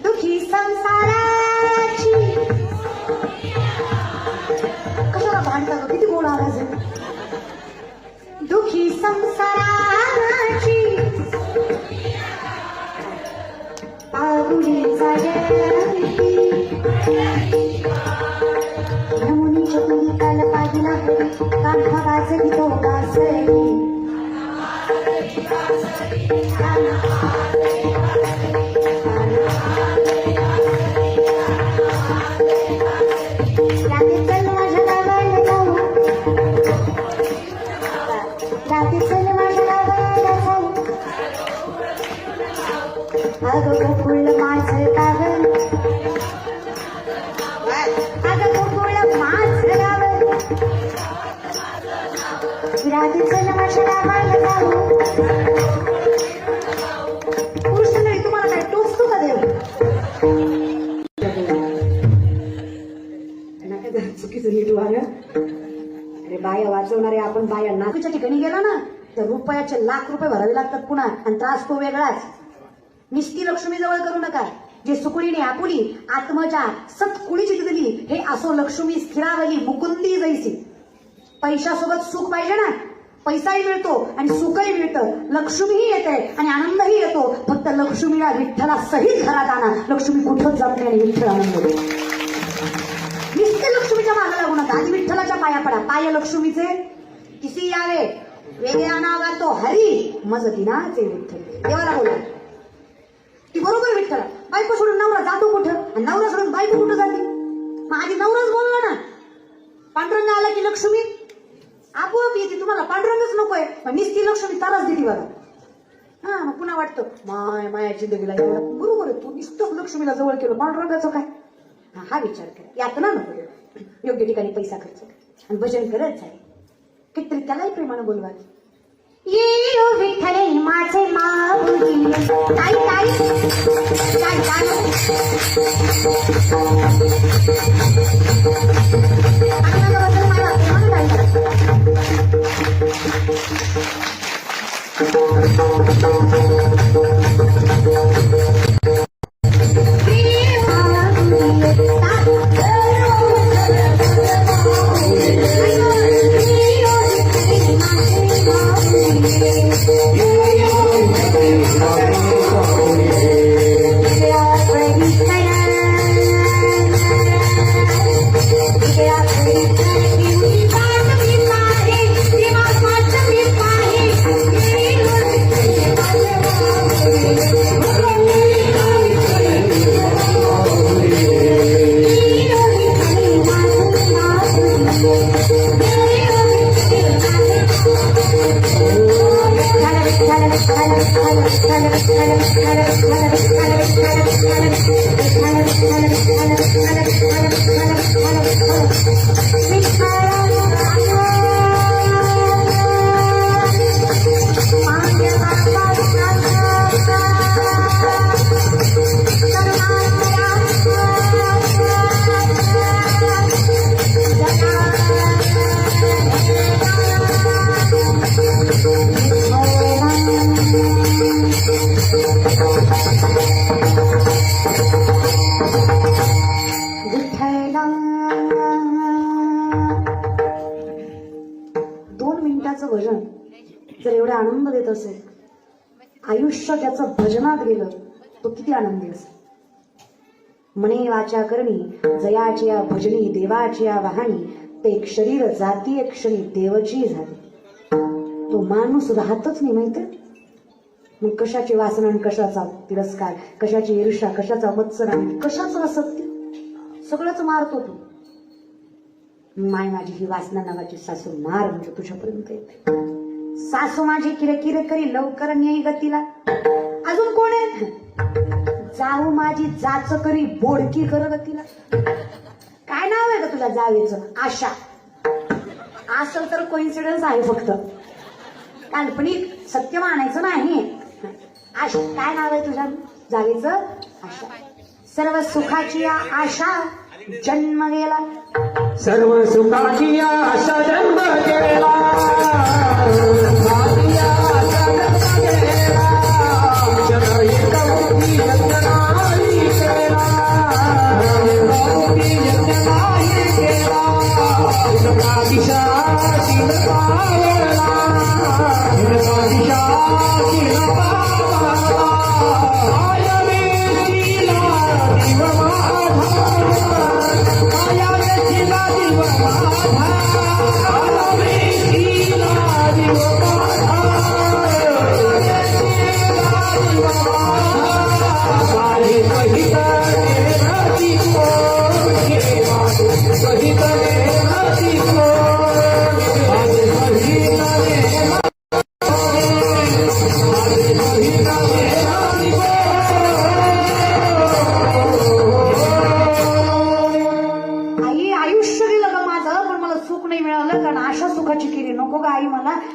दुखी संसाराची कशाला भांडता किती गोड आवाज आहे. दुखी संसाराची पाहुणीचा जयंती यमुनीच्या तुली काल पाहिला कांठा वाजली तो वाजली अगं गोकुळ माझं गाव अगं गोकुळ माझं गाव राधी चल माझ्या गावाला जाऊ. कृष्ण नाही तुम्हाला काय टोचतो का देव? नका चुकीचं नीट वागा. अरे बाया वाचवणारे आपण बाया नाकाच्या ठिकाणी गेला ना तर रुपयाचे लाख रुपये भरावे लागतात पुन्हा, आणि त्रास तो वेगळाच. निस्ती लक्ष्मी जवळ करू नका. जे सुकुळीने आपुली आत्मजा सतकुळीची दिली हे असो लक्ष्मी स्थिरावली मुकुंदी जैसी. पैशासोबत सुख पाहिजे ना, पैसाही मिळतो आणि सुखही मिळतं, लक्ष्मीही येते आणि आनंदही येतो. फक्त लक्ष्मीला विठ्ठला सहित घरात आणा, लक्ष्मी कुठंच जात नाही आणि विठ्ठल आनंद देतो. नुसते लक्ष्मीच्या मागे लागू नका, आधी विठ्ठलाच्या पाया पडा. पाय लक्ष्मीचे किसी यावे वेगळ्या नावा तो हरी मज दिनाचे विठ्ठल. देवाला बोला ती बरोबर विठ्ठल. बायको सोडून नवरा जातो कुठं आणि नवरा सोडून बायको कुठं जाते? मग आधी नवराच बोलला ना. पांडुरंग आला की लक्ष्मी आपोआप येते. तुम्हाला पांडुरंगच नकोय, पण निस्ती लक्ष्मी ताराच देते बघा. हा मग पुन्हा वाटतं माया जिंदगीला एवढा बरोबर आहे, तू नुसतं लक्ष्मीला जवळ केलं, पांडुरंगाचं काय? हा विचार करा. यातना नको, योग्य ठिकाणी पैसा खर्च करा आणि भजन करत जाईल. कितीतरी त्यालाही प्रेमानं बोलवा. ये विठ्ठले माझे माऊली काय काय काय काय भजन जर एवढा आनंद देत असेल, आयुष्य त्याचं भजनात गेलं, तो किती आनंदी असेल. मने वाचा करणी जयाची या भजनी देवाची या वाहणी, ते एक शरीर जाती एक क्षणी देवची झाली. तो माणूस राहतच नाही माहिती. मग कशाची वासना आणि कशाचा तिरस्कार, कशाची ईर्षा, कशाचा मत्सर आणि कशाचं असत्य, सगळंच मारतो तू. माय माझी ही वासना नावाची सासू मार म्हणजे तुझ्यापर्यंत येते. सासू माझी किरकिर करी लवकर न्याय गतीला. अजून कोण आहे? जाऊ माझी जाच करी बोडकी कर गतीला. काय नाव आहे का तुझ्या जावेचं? आशा. असेल तर कोइन्सिडन्स आहे फक्त, काल्पनिक, सत्य मानायचं नाही. आशा काय नाव आहे तुझ्या जावेचं? आशा. सर्व सुखाची आशा जन्म गेला, सर्व सुखाची आशा जन्म गेला.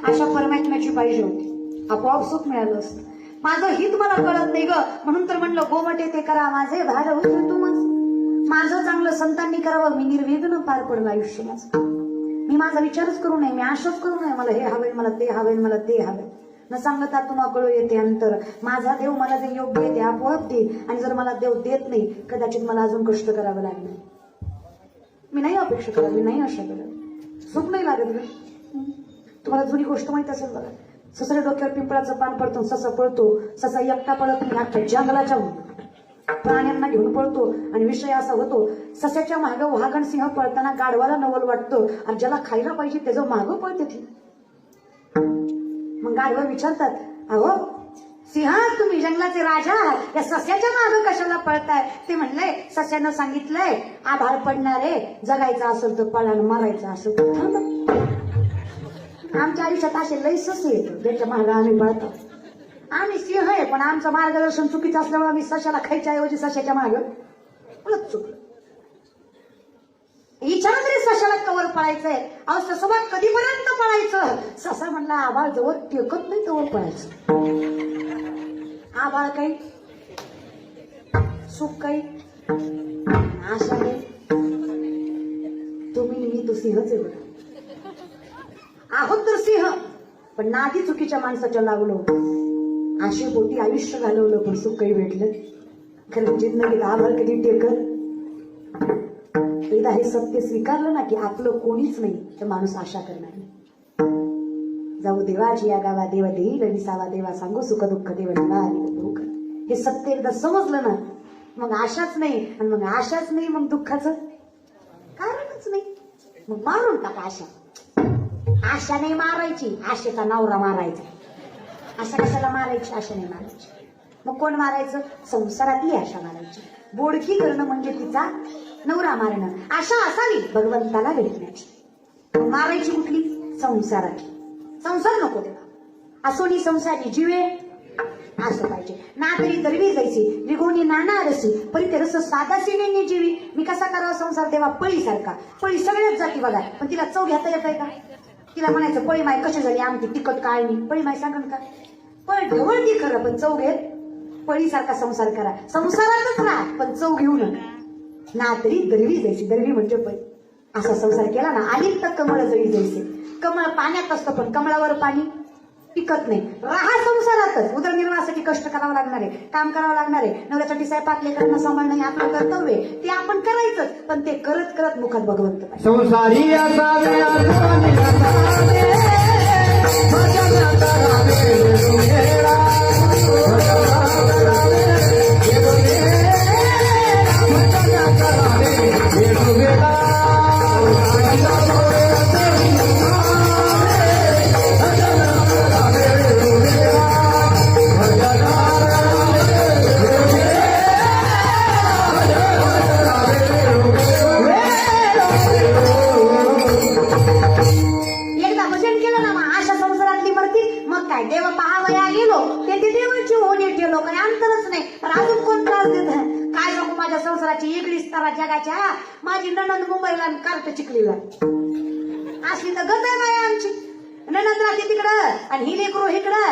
आशा परमात्म्याची पाहिजे होती, आपोआप सुख मिळालं असतं. माझं हित मला कळत नाही ग, म्हणून तर म्हणलं गोमटे ते करा माझे भार होतो तू माझं चांगलं संतांनी करावं, मी निर्विघ्न पार पडलं आयुष्य माझं. मी माझा विचारच करू नये, मी आशाच करू नये मला हे हवे, मला ते हवे, मला ते हवे. न सांगता तुम्हा कळू येते अंतर. माझा देव मला जे योग्य येते आपोआप दे, आणि जर मला देव देत नाही कदाचित मला अजून कष्ट करावं लागणार. मी नाही अपेक्षा करत, मी नाही आशा करत. सुख नाही लागत ग. तुम्हाला जुनी गोष्ट माहित असेल बघा. ससऱ्या डोक्यावर पिंपळाचं पान पडतो, ससा पळतो. ससा एकटा पळत नाही, अख्ख्या जंगलाच्या प्राण्यांना घेऊन पळतो. आणि विषय असा होतो, सस्याच्या मागे वाघण सिंह पळताना गाढवाला नवल वाटतो आणि ज्याला खायला पाहिजे त्याचं मागं पळते ती. मग गाढवं विचारतात, अहो सिंह तुम्ही जंगलाचे राजा आहात, या सस्याच्या मागं कशाला पळताय? ते म्हणलंय, सस्यानं सांगितलंय आभाळ पडणारे, जगायचं असेल तर पळा, मरायचं असेल तर थांबा. आमच्या आयुष्यात असे लई ससे येतो ज्याच्या मागं आम्ही पळतो. आम्ही सिंह आहे पण आमचं मार्गदर्शन चुकीचं असल्यामुळे आम्ही सशाला खायच्या ऐवजी सशाच्या मागं पळत चुकलो. हिच्यानं तरी सशाला कवर पळायचंय. अहो ससोबा कधीपर्यंत पळायचं? ससा म्हणला आभाळ जवळ टेकत नाही तवर पळायचं. आभाळ काही, सुख काही, आशा काही. तुम्ही मी तो सिंहच आहे बघा. आहोत तर सिंह, पण नादी चुकीच्या माणसाच्या लागलो. आशेपोटी आयुष्य घालवलं पण सुख काही भेटलं. खरं जिंदगीत आभाळ कधी टेकत. एकदा हे सत्य स्वीकारलं ना की आपलं कोणीच नाही तर माणूस आशा करणार नाही. जाऊ देवाची या गावा देव देईल विसावा देवा सांगू सुख दुःख देव दुःख. हे सत्य एकदा समजलं ना मग आशाच नाही. आणि मग आशाच नाही मग दुःखाचं कारणच नाही. मग मारून टाका आशा. आशा नाही मारायची, आशेचा नवरा मारायचा. आशा कशाला मारायची? आशा नाही मारायची. मग कोण मारायचं? संसारातली आशा मारायची. बोडकी करणं म्हणजे तिचा नवरा मारणं. आशा असावी भगवंताला भेटण्याची. मारायची कुठली? संसारातली. संसार नको तेव्हा. असोनी संसारी जीवे असं पाहिजे. ना तरी दरवी जायची निघोनी नाना रसी परी ते रस साधासी नाही जीवी. मी कसा करावा संसार देवा? पळीसारखा. पळी सगळ्याच जाती बघा पण तिला चव घेता येत आहे का? तिला म्हणायचं पळी माय कशी झाली आमची तिखट काय नाही. पळी माय सांगन का? पळ ढवळती खरं पण चव घेत. पळीसारखा संसार करा. संसारातच राहा पण चव घेऊ नका. ना तरी दरवी जायची. दरवी म्हणजे पळी. असा संसार केला ना आलिप्त कमळ जळी जायचे. कमळ पाण्यात असतं पण कमळावर पाणी टिकत नाही. राहा संसारातच. उदरनिर्वाहासाठी कष्ट करावं लागणार आहे, काम करावं लागणार आहे. नवऱ्यासाठी स्वयंपाक लेकरांना सांभाळणं हे आपलं कर्तव्य आहे. ते आपण करायचंच पण ते करत करत मुखात भगवंत पाहिजे. संसारी असावे आठवणी असावे, भजन करावे वेळोवेळा. भजन करावे वेळोवेळा, भजन करावे वेळोवेळा. देव पहावया गेलो ते देवाची होणी ठेवलो काही अंतरच नाही. पण अजून कोण त्रास देत काय सांगू? माझ्या संसाराची इकडीच तारा जगाच्या. माझी नणंद मुंबईला कार्ट चिखलीला असली तर गत आहे बाया आमची. नणंद राहते तिकडं आणि ही लेकरू इकडं.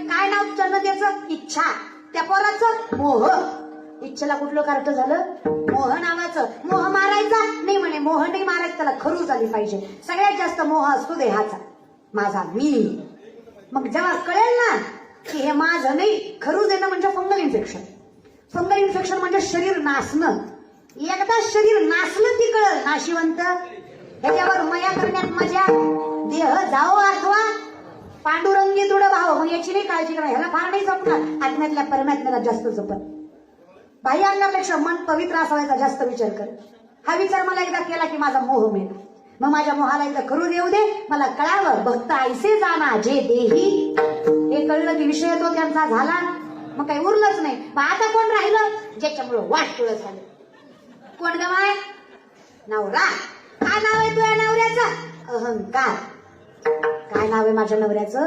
काय नाव तुझ्या नद्याचं? इच्छा. त्या पोराचं मोह. इच्छेला कुठलं कार्ट झालं? मोह नावाचं. मोह मारायचा नाही म्हणे. मोह नाही मारायचं, त्याला खरू झाली पाहिजे. सगळ्यात जास्त मोह असतो देहाचा, माझा मी. मग जेव्हा कळेल ना की हे माझं नाही, खरू देणं म्हणजे फंगल इन्फेक्शन. फंगल इन्फेक्शन म्हणजे शरीर नासणं. एकदा शरीर नासलं ती कळल नाशिवंत. ह्याच्यावर मया करण्यात मजा. देह जाओ अथवा पांडुरंगी दृढ भाव. मग याची नाही काळजी करा. ह्याला फार नाही जपणार. आत्म्यातल्या परमात्म्याला जास्त जपत. बाह्य अंगापेक्षा मन पवित्र असावायचा जास्त विचार कर. हा विचार मला एकदा केला की माझा मोह मिळेल. मग माझ्या मोहाला एकदा करू देऊ दे. मला कळावं भक्त ऐसे जाना जे देही. हे कळलं की विषय तो त्यांचा झाला. मग काही उरलंच नाही. मग आता कोण राहिलं? ज्याच्यामुळं वाट तुळस झालं. कोण गमाय? नवरा. काय नाव आहे तुझ्या नवऱ्याचं? अहंकार. काय नाव आहे माझ्या नवऱ्याचं?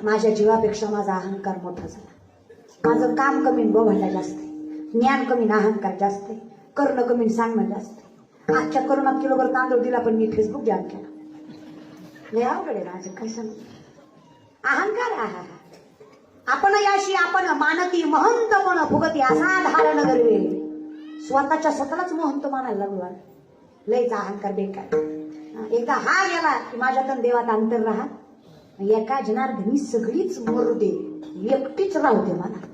माझ्या जीवापेक्षा माझा अहंकार मोठा झाला. माझं काम कमी बोभाटा जास्त आहे. ज्ञान कमी अहंकार जास्त आहे. करणं कमी सांगणं जास्त आहे. आजच्या करोनात किलोभर तांदूळ दिला पण मी फेसबुक जॅम केला. लय अवघड आहे माझं. काय सांग? अहंकार. आपण याशी आपण मानती महंतपण फुगती असा धारण गर्वे. स्वतःच्या स्वतःलाच महंत मानायला लागलो. लयचा अहंकार बेकार. एकदा हा गेला की माझ्यातून देवात अंतर राहा. एका जनार्दनी सगळीच मरू दे, एकटीच राहू दे मला.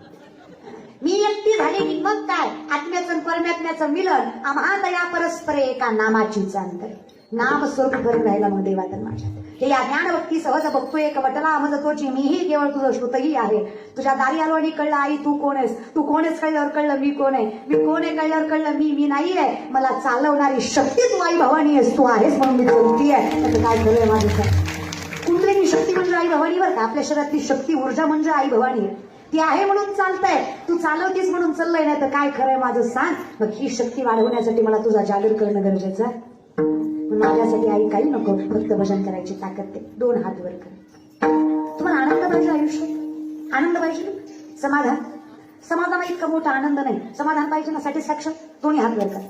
मी एकटी झाली की मग काय? आत्म्याचं परमात्म्याचं मिलन. आम्हा दया परस्पर एका नामाचीच अंतर. नाम स्वरूप भरून राहिला मग देवातन माझ्यात. हे या ज्ञानभक्ती सहज बघतोय एक वटला मज तोची मीही केवळ तुझं श्रुतही आहे. तुझ्या दारी आलो आणि कळलं आई तू कोण आहेस, तू कोण आहेस कळल्यावर कळलं मी कोण आहे, मी कोण आहे कळल्यावर कळलं मी नाही आहे. मला चालवणारी शक्ती तू आई भवानी आहेस, तू आहेस म्हणून मी बोलती आहे. त्याचं काय खरंय माझं? कुंडलिनी शक्ती म्हणजे आई भवानीवर का? आपल्या शरीरातली शक्ती ऊर्जा म्हणजे आई भवानी आहे. ती आहे म्हणून चालतंय, तू चालवतीस म्हणून चाललंय, नाही तर काय खरंय माझं सांग. मग ही शक्ती वाढवण्यासाठी मला तुझा जागर करणं गरजेचं आहे. माझ्यासाठी आई काही नको, फक्त भजन करायची ताकद ते. 2 हात वर कर. तुम्हाला आनंद पाहिजे आयुष्यात, आनंद पाहिजे, समाधान. समाधान इतका मोठा आनंद नाही, समाधान पाहिजे ना, सॅटिस्फॅक्शन. 2 हात वर कर.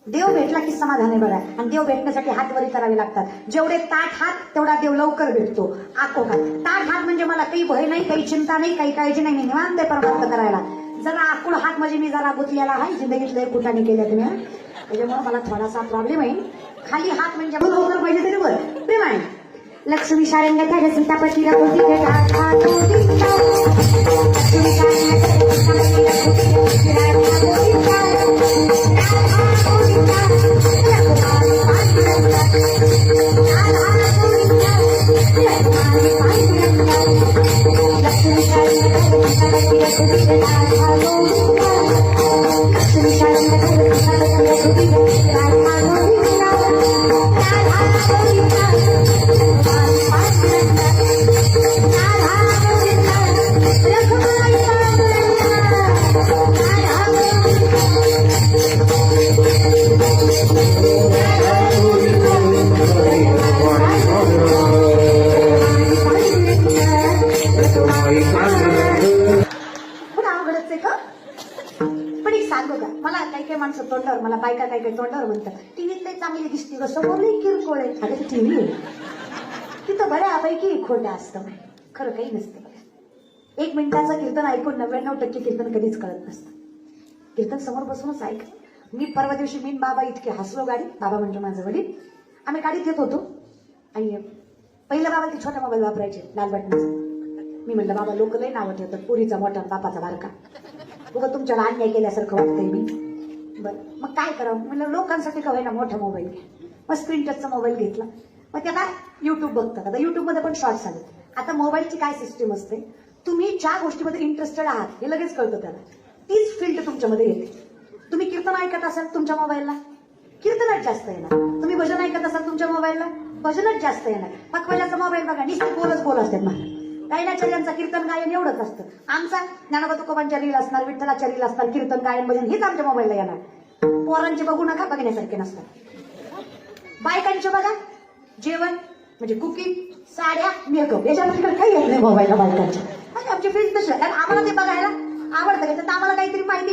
देव भेटला की समाधान आहे बघा. आणि देव भेटण्यासाठी हात वरी करावे लागतात. जेवढे ताठ हात तेवढा देव लवकर भेटतो. आकोकात ताठ हात म्हणजे मला काही भय नाही, काही चिंता नाही, काही काळजी नाही, मी निवांत आहे परमार्थ करायला. जरा आकुळ हात म्हणजे मी जरा गुंतलेला आहे जिंदगीतल्या कुठाने केल्या तुम्ही, त्याच्यामुळे मला थोडासा प्रॉब्लेम आहे. खाली हात म्हणजे लवकर पाहिजे तरी वर प्रेमाने. लक्ष्मी शारंगाच्या सीतापतीला माणसं तोंडावर, मला बायका काही काही तोंडावर म्हणतात टीव्हीत लई चांगली दिसते ग, समोर लई किरकोळ आहे. अगं ती टीव्ही आहे, तिथं बऱ्यापैकी खोटं असतं, खरं काही नसतं. 1 मिनिटाचं कीर्तन ऐकून 99% कीर्तन कधीच कळत नसतं. कीर्तन समोर बसूनच ऐक. मी परवा दिवशी मी बाबा इतके हसलो गाडी, बाबा म्हणजे माझं वडील. आम्ही गाडीत येत होतो आणि पहिलं बाबा ते छोटा मोबाईल वापरायचे लाल बटनाचा. मी म्हणलं बाबा लोक लई नावं ठेवतात, पुरीचा मोठा बापाचा बारका, उगा तुमच्याला अन्याय केल्यासारखं वाटतंय मी. बरं मग काय करावं म्हणलं, लोकांसाठी का ना मोठा मोबाईल घ्या. मग स्क्रीन टचचा मोबाईल घेतला. मग ते आता युट्यूब बघतात. आता युट्यूबमध्ये पण शॉर्ट्स आले. आता मोबाईलची काय सिस्टीम असते, तुम्ही ज्या गोष्टीमध्ये इंटरेस्टेड आहात हे लगेच कळतं त्याला, तीच फील्ड तुमच्यामध्ये येते. तुम्ही कीर्तन ऐकत असाल तुमच्या मोबाईलला, कीर्तनच जास्त येणार. तुम्ही भजन ऐकत असाल तुमच्या मोबाईलला, भजनच जास्त येणार. पक्वाजाचा मोबाईल बघा, नुसते बोल असतात मला. गायनाचार्यांचा कीर्तन गायन एवढंच असतं. आमचा ज्ञानोबा तुकोबांच्या रील असणार, विठ्ठलाच्या रील असणार, कीर्तन गायन भजन हेच आमच्या मोबाईलला येणार. पोरांचे बघू नका, बघण्यासारखे नसतात. बायकांचे बघा, जेवण म्हणजे कुकिंग, साड्या, मेकअप, याच्यामध्ये काही येत नाही मोबाईलला बायकांच्या. आमची फील्ड तशी, कारण आम्हाला ते बघायला आवडतं, तर आम्हाला काहीतरी माहिती